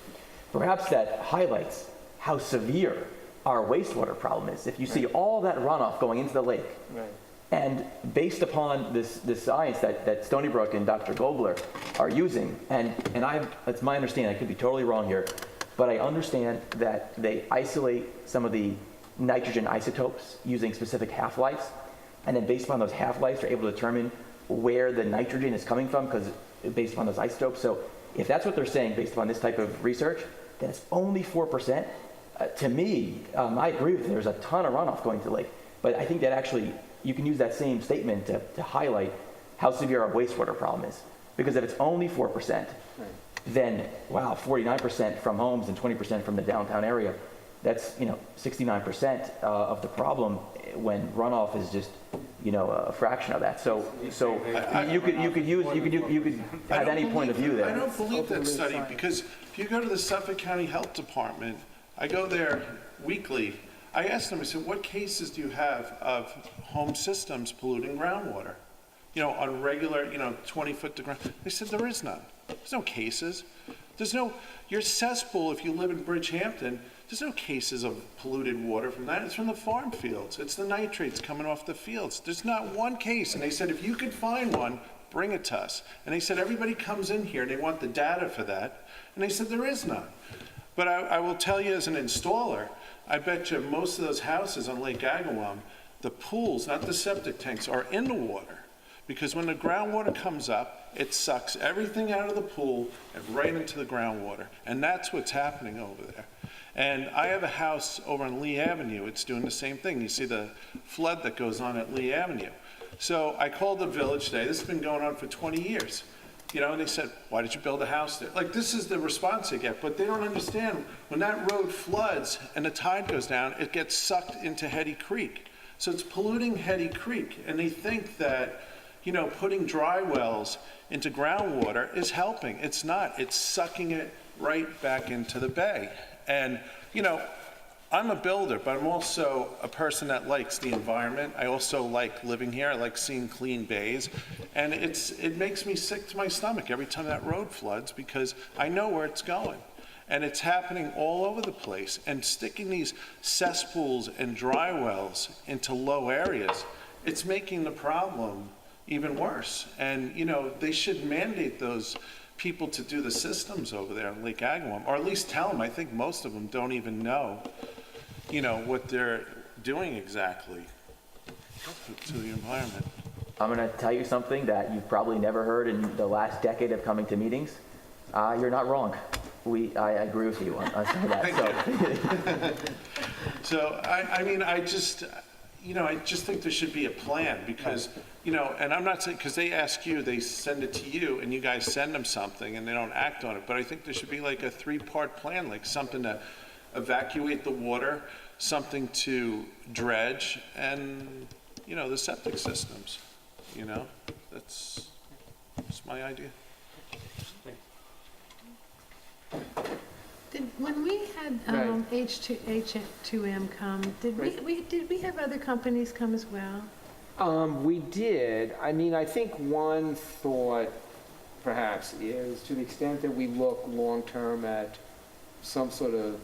[SPEAKER 2] perhaps that highlights how severe our wastewater problem is. If you see all that runoff going into the lake, right. And based upon this science that Stony Brook and Dr. Gobler are using, and it's my understanding, I could be totally wrong here, but I understand that they isolate some of the nitrogen isotopes using specific half-lives, and then based upon those half-lives, they're able to determine where the nitrogen is coming from, because based upon those isotopes. So if that's what they're saying based upon this type of research, then it's only 4%. To me, I agree with you. There's a ton of runoff going to the lake, but I think that actually you can use that same statement to highlight how severe our wastewater problem is. Because if it's only 4%, then wow, 49% from homes and 20% from the downtown area. That's 69% of the problem when runoff is just a fraction of that. So you could have any point of view there.
[SPEAKER 4] I don't believe that study, because if you go to the Suffolk County Health Department, I go there weekly. I asked them, I said, what cases do you have of home systems polluting groundwater? On a regular, 20-foot to ground. They said there is none. There's no cases. Your cesspool, if you live in Bridgehampton, there's no cases of polluted water from that. It's from the farm fields. It's the nitrates coming off the fields. There's not one case. And they said, if you could find one, bring it to us. And they said, everybody comes in here and they want the data for that. And they said, there is none. But I will tell you as an installer, I bet you most of those houses on Lake Agawam, the pools, not the septic tanks, are in the water. Because when the groundwater comes up, it sucks everything out of the pool and right into the groundwater. And that's what's happening over there. And I have a house over on Lee Avenue. It's doing the same thing. You see the flood that goes on at Lee Avenue. So I called the village today. This has been going on for 20 years. And they said, why did you build a house there? Like, this is the response they get, but they don't understand. When that road floods and the tide goes down, it gets sucked into Hetty Creek. So it's polluting Hetty Creek. And they think that, putting dry wells into groundwater is helping. It's not. It's sucking it right back into the bay. And, you know, I'm a builder, but I'm also a person that likes the environment. I also like living here. I like seeing clean bays. And it makes me sick to my stomach every time that road floods because I know where it's going. And it's happening all over the place. And sticking these cesspools and dry wells into low areas, it's making the problem even worse. And, you know, they should mandate those people to do the systems over there in Lake Agawam, or at least tell them. I think most of them don't even know, you know, what they're doing exactly to the environment.
[SPEAKER 2] I'm going to tell you something that you've probably never heard in the last decade of coming to meetings. You're not wrong. I agree with you on some of that.
[SPEAKER 4] So, I mean, I just think there should be a plan because, you know, and I'm not saying, because they ask you, they send it to you, and you guys send them something, and they don't act on it. But I think there should be like a 3-part plan, like something to evacuate the water, something to dredge, and, you know, the septic systems, you know? That's my idea.
[SPEAKER 7] When we had H2M come, did we have other companies come as well?
[SPEAKER 1] We did. I mean, I think one thought perhaps is to the extent that we look long-term at some sort of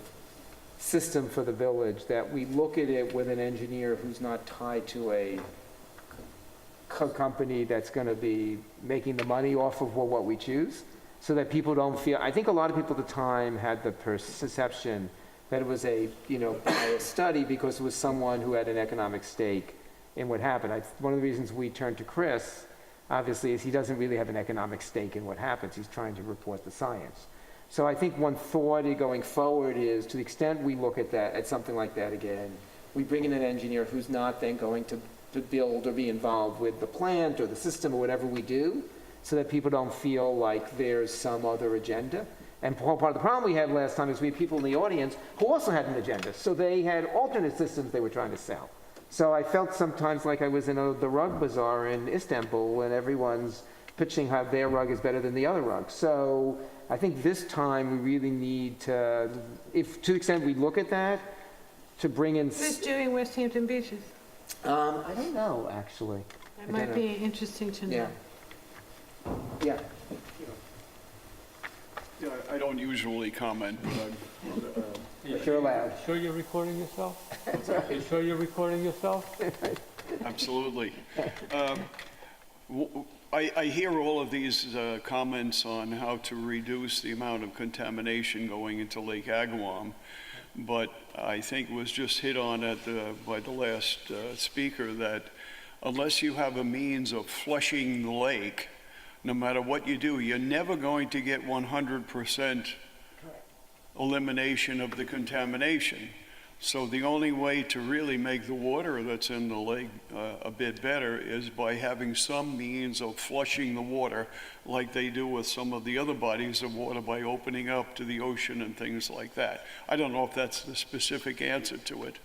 [SPEAKER 1] system for the village, that we look at it with an engineer who's not tied to a company that's going to be making the money off of what we choose, so that people don't feel, I think a lot of people at the time had the perception that it was a, you know, biased study because it was someone who had an economic stake in what happened. One of the reasons we turned to Chris, obviously, is he doesn't really have an economic stake in what happens. He's trying to report the science. So I think one thought going forward is, to the extent we look at that, at something like that again, we bring in an engineer who's not then going to build or be involved with the plant or the system or whatever we do, so that people don't feel like there's some other agenda. And part of the problem we had last time is we had people in the audience who also had an agenda. So they had alternate systems they were trying to sell. So I felt sometimes like I was in the rug bazaar in Istanbul and everyone's pitching how their rug is better than the other rug. So I think this time we really need to, if to the extent we look at that, to bring in...
[SPEAKER 7] Who's doing West Hampton Beaches?
[SPEAKER 1] I don't know, actually.
[SPEAKER 7] It might be interesting to know.
[SPEAKER 1] Yeah. Yeah.
[SPEAKER 3] Yeah, I don't usually comment, but
[SPEAKER 1] You're allowed.
[SPEAKER 6] Sure you're recording yourself? You sure you're recording yourself?
[SPEAKER 3] absolutely. I hear all of these comments on how to reduce the amount of contamination going into Lake Agawam, but I think it was just hit on by the last speaker that unless you have a means of flushing the lake, no matter what you do, you're never going to get 100% elimination of the contamination. So the only way to really make the water that's in the lake a bit better is by having some means of flushing the water like they do with some of the other bodies of water by opening up to the ocean and things like that. I don't know if that's the specific answer to it,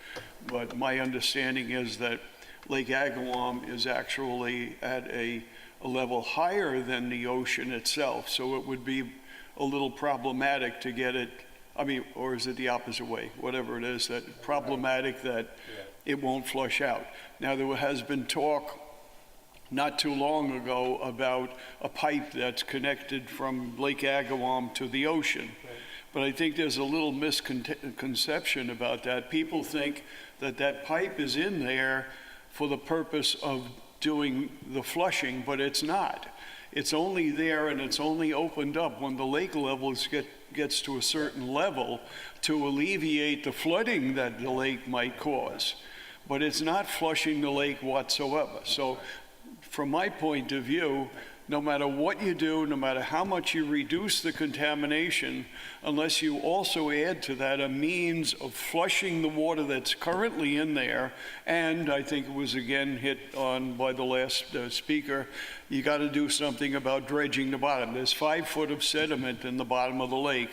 [SPEAKER 3] but my understanding is that Lake Agawam is actually at a level higher than the ocean itself, so it would be a little problematic to get it, I mean, or is it the opposite way? Whatever it is, that problematic that it won't flush out. Now, there has been talk not too long ago about a pipe that's connected from Lake Agawam to the ocean. But I think there's a little misconception about that. People think that that pipe is in there for the purpose of doing the flushing, but it's not. It's only there and it's only opened up when the lake levels gets to a certain level to alleviate the flooding that the lake might cause. But it's not flushing the lake whatsoever. So from my point of view, no matter what you do, no matter how much you reduce the contamination, unless you also add to that a means of flushing the water that's currently in there, and I think it was again hit on by the last speaker, you got to do something about dredging the bottom. There's 5 foot of sediment in the bottom of the lake.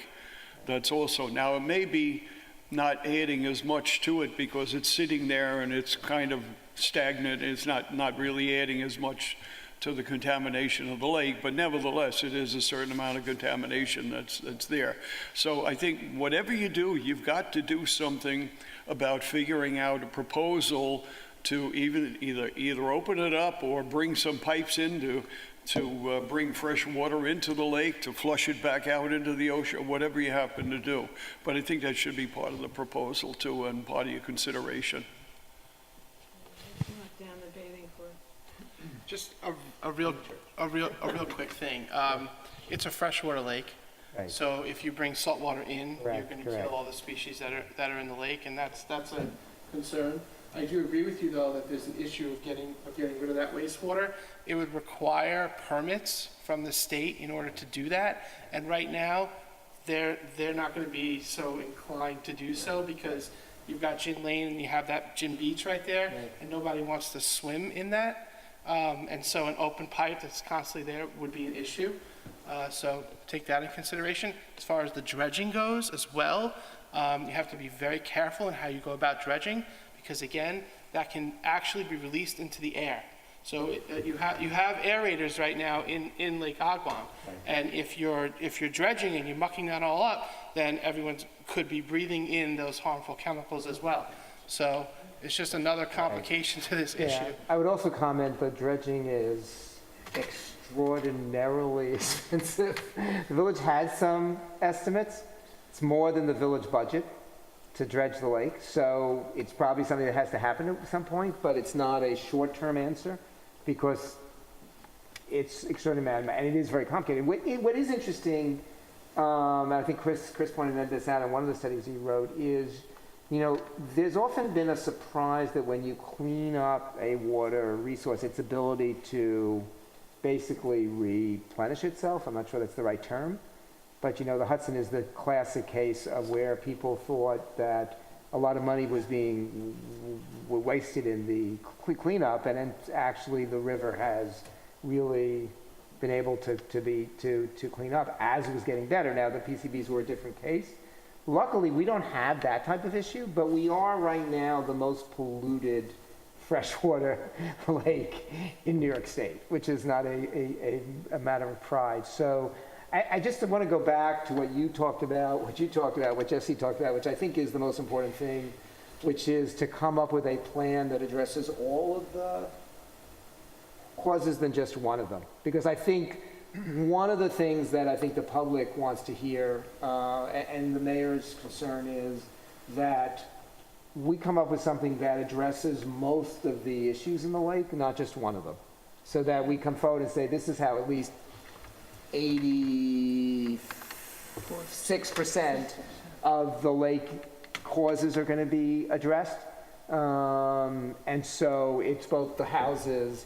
[SPEAKER 3] That's also, now it may be not adding as much to it because it's sitting there and it's kind of stagnant. It's not really adding as much to the contamination of the lake, but nevertheless, it is a certain amount of contamination that's there. So I think whatever you do, you've got to do something about figuring out a proposal to either open it up or bring some pipes in to bring fresh water into the lake, to flush it back out into the ocean, whatever you happen to do. But I think that should be part of the proposal too, and part of your consideration.
[SPEAKER 7] Down the bathing for
[SPEAKER 10] Just a real quick thing. It's a freshwater lake.
[SPEAKER 1] Right.
[SPEAKER 10] So if you bring salt water in, you're
[SPEAKER 1] Correct,
[SPEAKER 10] going to
[SPEAKER 1] correct.
[SPEAKER 10] kill all the species that are in the lake, and that's a concern. I do agree with you, though, that there's an issue of getting rid of that wastewater. It would require permits from the state in order to do that, and right now, they're not going to be so inclined to do so because you've got Gin Lane and you have that Gin Beach right there, and nobody wants to swim in that. And so an open pipe that's constantly there would be an issue. So take that in consideration. As far as the dredging goes as well, you have to be very careful in how you go about dredging because again, that can actually be released into the air. So you have aerators right now in Lake Agawam, and if you're dredging and you're mucking that all up, then everyone could be breathing in those harmful chemicals as well. So it's just another complication to this issue.
[SPEAKER 1] I would also comment that dredging is extraordinarily expensive. The village has some estimates. It's more than the village budget to dredge the lake, so it's probably something that has to happen at some point, but it's not a short-term answer because it's extraordinary, and it is very complicated. What is interesting, and I think Chris pointed this out in one of the studies he wrote, is there's often been a surprise that when you clean up a water resource, its ability to basically replenish itself. I'm not sure that's the right term, but the Hudson is the classic case of where people thought that a lot of money was being wasted in the cleanup, and then actually the river has really been able to clean up as it was getting better. Now the PCBs were a different case. Luckily, we don't have that type of issue, but we are right now the most polluted freshwater lake in New York State, which is not a matter of pride. So I just want to go back to what you talked about, what Jesse talked about, which I think is the most important thing, which is to come up with a plan that addresses all of the causes than just one of them. Because I think one of the things that I think the public wants to hear, and the mayor's concern is that we come up with something that addresses most of the issues in the lake, not just one of them. So that we come forward and say, this is how at least 86% of the lake causes are going to be addressed. And so it's both the houses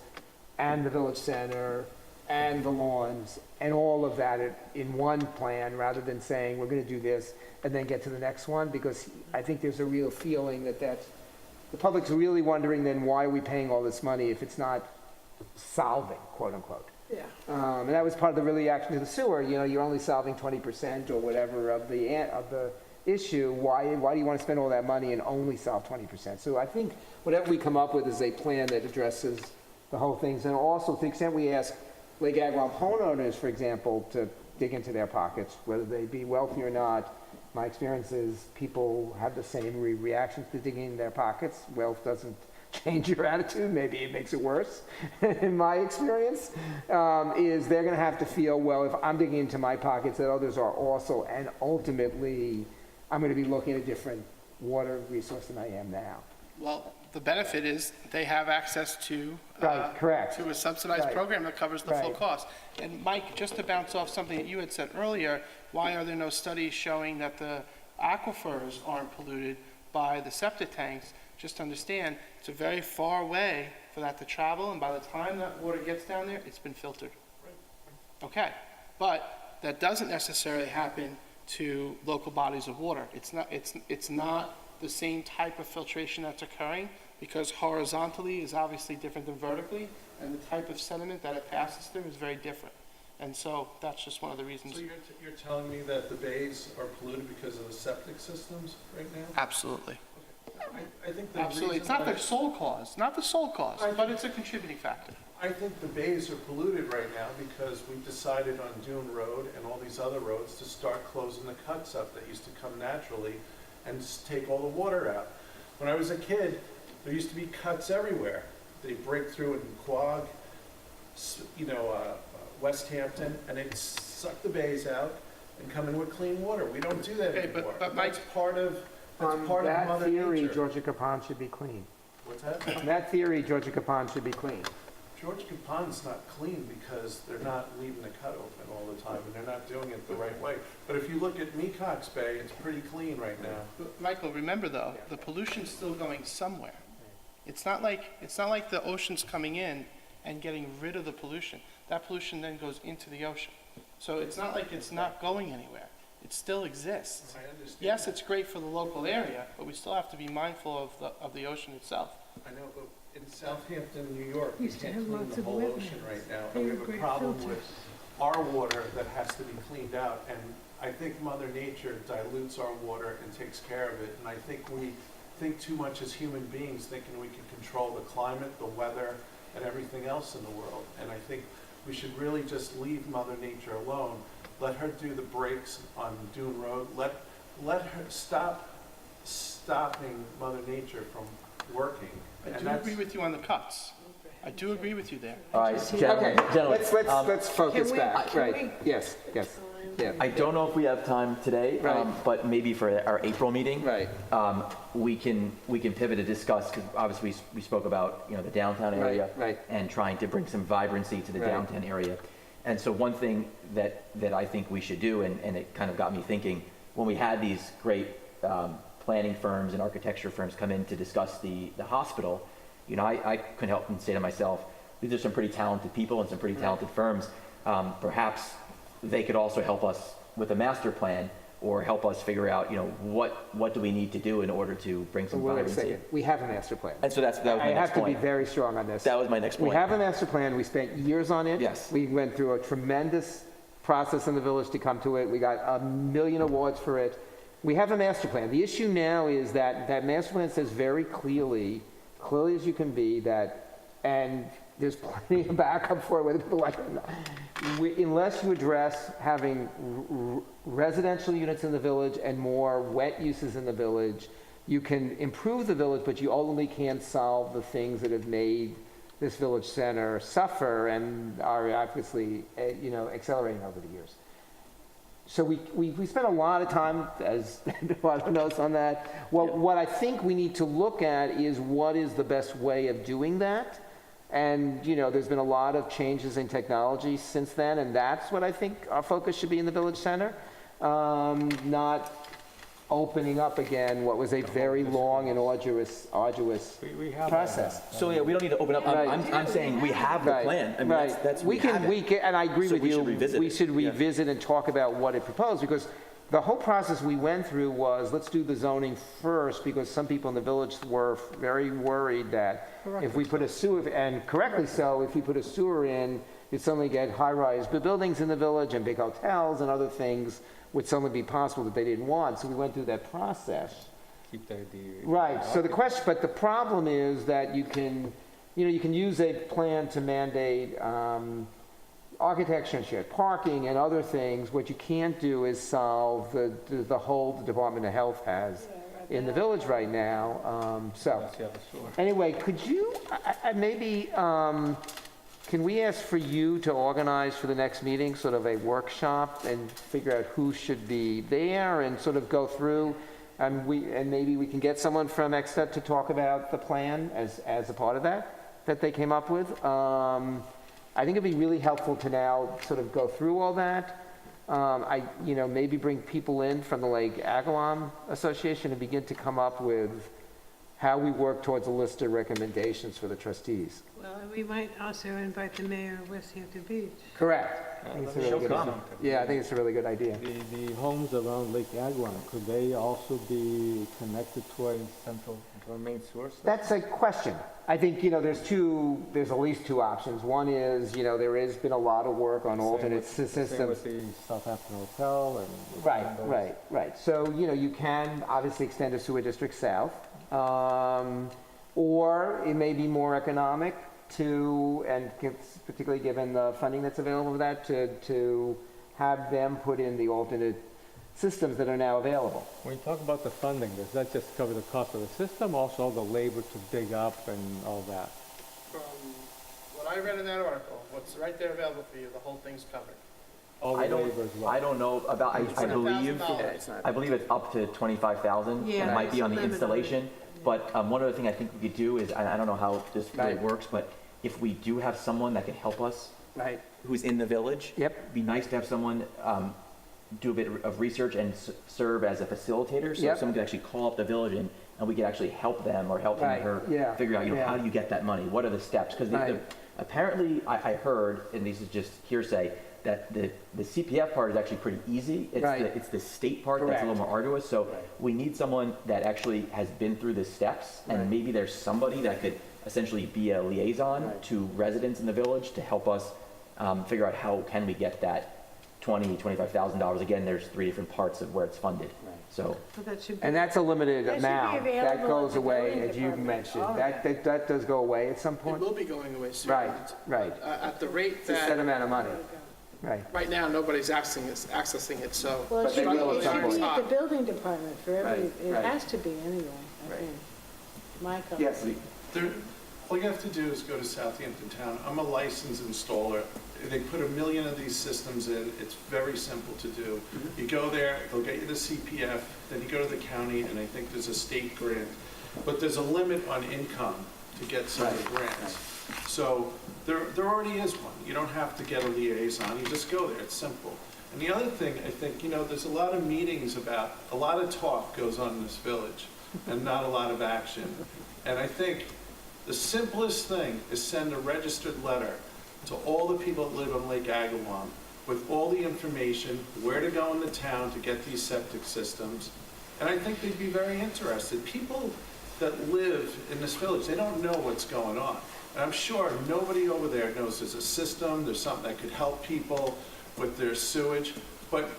[SPEAKER 1] and the village center and the lawns and all of that in one plan rather than saying we're going to do this and then get to the next one, because I think there's a real feeling that the public's really wondering then why are we paying all this money if it's not solving, quote unquote.
[SPEAKER 7] Yeah.
[SPEAKER 1] And that was part of the reaction to the sewer. You're only solving 20% or whatever of the issue. Why do you want to spend all that money and only solve 20%? So I think whatever we come up with is a plan that addresses the whole things. And also, to the extent we ask Lake Agawam homeowners, for example, to dig into their pockets, whether they be wealthy or not, my experience is people have the same reactions to digging in their pockets. Wealth doesn't change your attitude. Maybe it makes it worse. In my experience, is they're going to have to feel, well, if I'm digging into my pockets, that others are also, and ultimately, I'm going to be looking at a different water resource than I am now.
[SPEAKER 10] Well, the benefit is they have access to
[SPEAKER 1] correct.
[SPEAKER 10] to a subsidized program that covers the full
[SPEAKER 1] Right.
[SPEAKER 10] cost. And Mike, just to bounce off something that you had said earlier, why are there no studies showing that the aquifers aren't polluted by the septic tanks? Just understand, it's a very far way for that to travel, and by the time that water gets down there, it's been filtered. Okay, but that doesn't necessarily happen to local bodies of water. It's not the same type of filtration that's occurring, because horizontally is obviously different than vertically, and the type of sediment that it passes through is very different. And so that's just one of the reasons.
[SPEAKER 4] So you're telling me that the bays are polluted because of the septic systems right now?
[SPEAKER 10] Absolutely.
[SPEAKER 4] I think the
[SPEAKER 10] Absolutely. It's
[SPEAKER 4] reason
[SPEAKER 10] not
[SPEAKER 4] why-
[SPEAKER 10] the sole cause, not the sole cause, but it's a contributing factor.
[SPEAKER 4] I think the bays are polluted right now because we've decided on Dune Road and all these other roads to start closing the cuts up that used to come naturally and just take all the water out. When I was a kid, there used to be cuts everywhere. They break through in Quogue, West Hampton, and they'd suck the bays out and come in with clean water. We don't do that
[SPEAKER 10] Okay, but-
[SPEAKER 4] anymore.
[SPEAKER 10] but Mike-
[SPEAKER 4] That's part of
[SPEAKER 1] On
[SPEAKER 4] Mother
[SPEAKER 1] that theory,
[SPEAKER 4] Nature.
[SPEAKER 1] Georgia Capon should be clean.
[SPEAKER 4] What's that?
[SPEAKER 1] On that theory, Georgia Capon should be clean.
[SPEAKER 4] George Capon's not clean because they're not leaving the cut open all the time and they're not doing it the right way. But if you look at Mecox Bay, it's pretty clean right now.
[SPEAKER 10] But Michael, remember though, the pollution's still going somewhere. It's not like the ocean's coming in and getting rid of the pollution. That pollution then goes into the ocean. So it's not like it's not going anywhere. It still exists.
[SPEAKER 4] I understand.
[SPEAKER 10] Yes, it's great for the local area, but we still have to be mindful of the ocean itself.
[SPEAKER 4] I know, but in Southampton, New York, we
[SPEAKER 7] Used to
[SPEAKER 4] can't
[SPEAKER 7] have
[SPEAKER 4] clean
[SPEAKER 7] lots
[SPEAKER 4] the
[SPEAKER 7] of
[SPEAKER 4] whole
[SPEAKER 7] wetlands.
[SPEAKER 4] ocean right now.
[SPEAKER 7] They
[SPEAKER 4] And we
[SPEAKER 7] were
[SPEAKER 4] have a
[SPEAKER 7] great
[SPEAKER 4] problem
[SPEAKER 7] filters.
[SPEAKER 4] with our water that has to be cleaned out. And I think Mother Nature dilutes our water and takes care of it. And I think we think too much as human beings, thinking we can control the climate, the weather, and everything else in the world. And I think we should really just leave Mother Nature alone. Let her do the breaks on Dune Road. Let her stopping Mother Nature from working.
[SPEAKER 10] I
[SPEAKER 4] And
[SPEAKER 10] do
[SPEAKER 4] that's-
[SPEAKER 10] agree with you on the cuts. I do agree with you there.
[SPEAKER 2] All right, gentlemen,
[SPEAKER 1] Let's focus
[SPEAKER 7] Can we-
[SPEAKER 1] back.
[SPEAKER 7] can
[SPEAKER 1] Right,
[SPEAKER 7] we-
[SPEAKER 1] yes, yeah.
[SPEAKER 2] I don't know if we have time today,
[SPEAKER 1] Right.
[SPEAKER 2] but maybe for our April meeting.
[SPEAKER 1] Right.
[SPEAKER 2] We can pivot to discuss, because obviously we spoke about, the downtown area.
[SPEAKER 1] right.
[SPEAKER 2] And trying to bring some vibrancy to the
[SPEAKER 1] Right.
[SPEAKER 2] downtown area. And so one thing that I think we should do, and it kind of got me thinking, when we had these great planning firms and architecture firms come in to discuss the hospital, I couldn't help but say to myself, these are some pretty talented people and some pretty talented firms. Perhaps they could also help us with a master plan or help us figure out, what do we need to do in order to bring some
[SPEAKER 1] Wait a
[SPEAKER 2] vibrancy.
[SPEAKER 1] second, we have a master plan.
[SPEAKER 2] And so that was my
[SPEAKER 1] I have
[SPEAKER 2] next
[SPEAKER 1] to be
[SPEAKER 2] point.
[SPEAKER 1] very strong on this.
[SPEAKER 2] That was my next
[SPEAKER 1] We
[SPEAKER 2] point.
[SPEAKER 1] have a master plan, we spent years on it.
[SPEAKER 2] Yes.
[SPEAKER 1] We went through a tremendous process in the village to come to it, we got 1 million awards for it. We have a master plan. The issue now is that that master plan says very clearly as you can be, that, and there's plenty of backup for it, whether people like it or not. Unless you address having residential units in the village and more wet uses in the village, you can improve the village, but you ultimately can't solve the things that have made this village center suffer and are obviously, accelerating over the years. So we spent a lot of time, as a lot of notes on that. What I think we need to look at is what is the best way of doing that. And, there's been a lot of changes in technology since then, and that's what I think our focus should be in the village center. Not opening up again what was a very long and arduous
[SPEAKER 6] We have
[SPEAKER 1] process.
[SPEAKER 2] So yeah, we don't need to open up.
[SPEAKER 1] Right.
[SPEAKER 2] I'm saying we have the
[SPEAKER 1] Right,
[SPEAKER 2] plan. I mean,
[SPEAKER 1] right.
[SPEAKER 2] that's
[SPEAKER 1] We
[SPEAKER 2] have
[SPEAKER 1] can,
[SPEAKER 2] it.
[SPEAKER 1] and I agree
[SPEAKER 2] So
[SPEAKER 1] with
[SPEAKER 2] we
[SPEAKER 1] you.
[SPEAKER 2] should revisit
[SPEAKER 1] We
[SPEAKER 2] it.
[SPEAKER 1] should
[SPEAKER 2] Yeah.
[SPEAKER 1] revisit and talk about what it proposed, because the whole process we went through was, let's do the zoning first, because some people in the village were very worried that if we put a sewer, and correctly so, if you put a sewer in, you'd suddenly get high-rise buildings in the village and big hotels and other things would suddenly be possible that they didn't want. So we went through that process.
[SPEAKER 6] Keep the
[SPEAKER 1] Right, so the question, but the problem is that you can use a plan to mandate architecture and shared parking and other things. What you can't do is solve the hole the Department of Health has in the village right now. Anyway, could you, maybe, can we ask for you to organize for the next meeting sort of a workshop and figure out who should be there and sort of go through? And maybe we can get someone from Exeter to talk about the plan as a part of that they came up with. I think it'd be really helpful to now sort of go through all that. Maybe bring people in from the Lake Agawam Association and begin to come up with how we work towards a list of recommendations for the trustees.
[SPEAKER 7] Well, we might also invite the mayor of West Hampton Beach.
[SPEAKER 1] Correct. I think it's a really good, yeah, I think it's a really good idea.
[SPEAKER 8] The homes around Lake Agawam, could they also be connected to a main source?
[SPEAKER 1] That's a question. I think, there's at least two options. One is, there has been a lot of work on alternate
[SPEAKER 8] Same
[SPEAKER 1] systems.
[SPEAKER 8] with the Southampton Hotel and...
[SPEAKER 1] Right. So, you can obviously extend a sewer district south. Or it may be more economic to, and particularly given the funding that's available for that, to have them put in the alternate systems that are now available.
[SPEAKER 8] When you talk about the funding, does that just cover the cost of the system, also all the labor to dig up and all that?
[SPEAKER 10] From what I read in that article, what's right there available for you, the whole thing's covered.
[SPEAKER 8] All the
[SPEAKER 2] I don't,
[SPEAKER 8] labor as well?
[SPEAKER 2] I don't know about, I believe,
[SPEAKER 10] $1,000.
[SPEAKER 2] I believe it's up to 25,000.
[SPEAKER 7] Yeah,
[SPEAKER 2] It might be
[SPEAKER 7] there's
[SPEAKER 2] on
[SPEAKER 7] a
[SPEAKER 2] the
[SPEAKER 7] limit on it.
[SPEAKER 2] installation. But one other thing I think we could do is, I don't know how this really
[SPEAKER 1] Right.
[SPEAKER 2] works, but if we do have someone that can help us,
[SPEAKER 1] Right.
[SPEAKER 2] who's in the village.
[SPEAKER 1] Yep.
[SPEAKER 2] It'd be nice to have someone do a bit of research and serve as a facilitator. So
[SPEAKER 1] Yep.
[SPEAKER 2] someone could actually call up the village and we could actually help them or help him
[SPEAKER 1] Right,
[SPEAKER 2] or her
[SPEAKER 1] yeah,
[SPEAKER 2] figure out,
[SPEAKER 1] yeah.
[SPEAKER 2] how do you get that money? What are the steps? Because
[SPEAKER 1] Right.
[SPEAKER 2] apparently I heard, and this is just hearsay, that the CPF part is actually pretty easy.
[SPEAKER 1] Right.
[SPEAKER 2] It's the state part that's a
[SPEAKER 1] Correct.
[SPEAKER 2] little more arduous. So we need someone that actually has been through the steps, and
[SPEAKER 1] Right.
[SPEAKER 2] maybe there's somebody that could essentially be a liaison
[SPEAKER 1] Right.
[SPEAKER 2] to residents in the village to help us figure out how can we get that $25,000. Again, there's 3 different parts of where it's funded. So
[SPEAKER 7] So that should be.
[SPEAKER 1] And that's a limited
[SPEAKER 7] That should be
[SPEAKER 1] amount. That
[SPEAKER 7] available
[SPEAKER 1] goes
[SPEAKER 7] at the
[SPEAKER 1] away,
[SPEAKER 7] building
[SPEAKER 1] as you
[SPEAKER 7] department,
[SPEAKER 1] mentioned.
[SPEAKER 7] all of
[SPEAKER 1] That does go away at some
[SPEAKER 10] It
[SPEAKER 1] point?
[SPEAKER 10] will be going away soon.
[SPEAKER 1] Right, right.
[SPEAKER 10] At the rate
[SPEAKER 1] It's a set
[SPEAKER 10] that,
[SPEAKER 1] amount of money. Right.
[SPEAKER 10] right now, nobody's accessing it, so.
[SPEAKER 7] Well,
[SPEAKER 1] But
[SPEAKER 7] it
[SPEAKER 1] they
[SPEAKER 7] should be,
[SPEAKER 1] will at
[SPEAKER 7] it
[SPEAKER 1] some
[SPEAKER 7] should be
[SPEAKER 1] point.
[SPEAKER 7] at the building department for every,
[SPEAKER 1] Right,
[SPEAKER 7] it
[SPEAKER 1] right.
[SPEAKER 7] has to be anyway, I
[SPEAKER 1] Right.
[SPEAKER 7] think. My comment.
[SPEAKER 1] Yes.
[SPEAKER 4] There, all you have to do is go to Southampton Town. I'm a licensed installer. They put 1 million of these systems in. It's very simple to do. You go there, they'll get you the CPF, then you go to the county, and I think there's a state grant. But there's a limit on income to get some of the grants. So there already is one. You don't have to get a liaison. You just go there. It's simple. And the other thing, I think, there's a lot of meetings about, a lot of talk goes on in this village and not a lot of action. And I think the simplest thing is send a registered letter to all the people that live on Lake Agawam with all the information, where to go in the town to get these septic systems. And I think they'd be very interested. People that live in this village, they don't know what's going on. And I'm sure nobody over there knows there's a system, there's something that could help people with their sewage. But,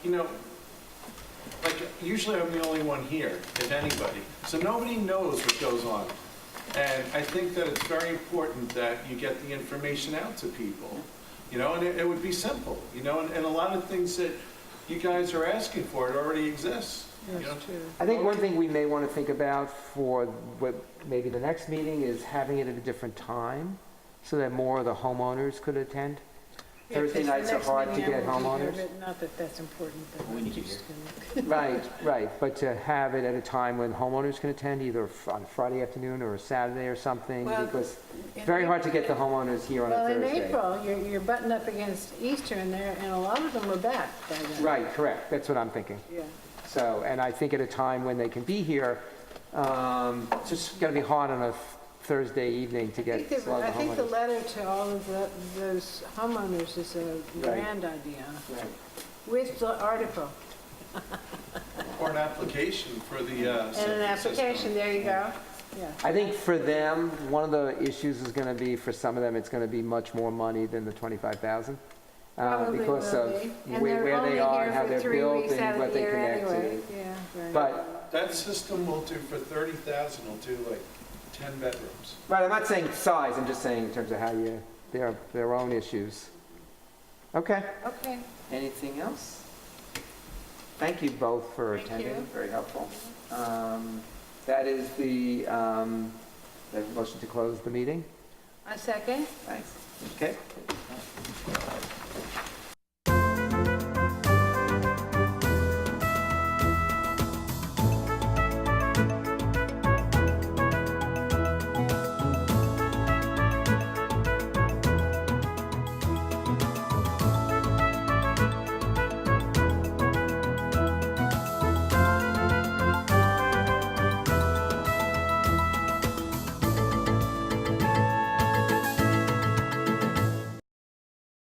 [SPEAKER 4] like, usually I'm the only one here, if anybody. So nobody knows what goes on. And I think that it's very important that you get the information out to people, and it would be simple, and a lot of things that you guys are asking for, it already exists.
[SPEAKER 7] That's true.
[SPEAKER 1] I think one thing we may want to think about for what maybe the next meeting is having it at a different time so that more of the homeowners could attend.
[SPEAKER 7] Yeah,
[SPEAKER 1] Thursday
[SPEAKER 7] 'cause the
[SPEAKER 1] nights are
[SPEAKER 7] next
[SPEAKER 1] hard to
[SPEAKER 7] meeting I
[SPEAKER 1] get
[SPEAKER 7] won't be here,
[SPEAKER 1] homeowners.
[SPEAKER 7] but not that that's important, but
[SPEAKER 2] We
[SPEAKER 7] I'm
[SPEAKER 2] need you
[SPEAKER 7] just
[SPEAKER 2] here.
[SPEAKER 7] gonna.
[SPEAKER 1] Right. But to have it at a time when homeowners can attend, either on a Friday afternoon or a Saturday or something,
[SPEAKER 7] Well,
[SPEAKER 1] because
[SPEAKER 7] in
[SPEAKER 1] it's very hard to get the homeowners here on a
[SPEAKER 7] Well, in
[SPEAKER 1] Thursday.
[SPEAKER 7] April, you're butting up against Easter and a lot of them are back by then.
[SPEAKER 1] Right, correct. That's what I'm thinking.
[SPEAKER 7] Yeah.
[SPEAKER 1] So, and I think at a time when they can be here, it's just going to be hard on a Thursday evening to
[SPEAKER 7] I
[SPEAKER 1] get
[SPEAKER 7] think
[SPEAKER 1] a lot
[SPEAKER 7] I
[SPEAKER 1] of
[SPEAKER 7] think the
[SPEAKER 1] homeowners.
[SPEAKER 7] letter to all of those homeowners is a grand idea, with the article.
[SPEAKER 4] Or an application for the
[SPEAKER 7] And an
[SPEAKER 4] septic system.
[SPEAKER 7] application, there you go. Yeah.
[SPEAKER 1] I think for them, one of the issues is going to be, for some of them, it's going to be much more money than the 25,000.
[SPEAKER 7] Probably
[SPEAKER 1] Because
[SPEAKER 7] will
[SPEAKER 1] of
[SPEAKER 7] be. And
[SPEAKER 1] where
[SPEAKER 7] they're
[SPEAKER 1] they
[SPEAKER 7] only
[SPEAKER 1] are,
[SPEAKER 7] here
[SPEAKER 1] how
[SPEAKER 7] for
[SPEAKER 1] they're
[SPEAKER 7] 3
[SPEAKER 1] built,
[SPEAKER 7] weeks out
[SPEAKER 1] and
[SPEAKER 7] of
[SPEAKER 1] what
[SPEAKER 7] the
[SPEAKER 1] they
[SPEAKER 7] year
[SPEAKER 1] connect
[SPEAKER 7] anyway.
[SPEAKER 1] to.
[SPEAKER 7] Yeah, right.
[SPEAKER 1] But,
[SPEAKER 4] That system will do for 30,000, will do like 10 bedrooms.
[SPEAKER 1] right, I'm not saying size, I'm just saying in terms of how their own issues. Okay.
[SPEAKER 7] Okay.
[SPEAKER 1] Anything else? Thank you both for
[SPEAKER 7] Thank
[SPEAKER 1] attending,
[SPEAKER 7] you.
[SPEAKER 1] very helpful. That is the motion to close the meeting.
[SPEAKER 7] A second?
[SPEAKER 1] Thanks. Okay.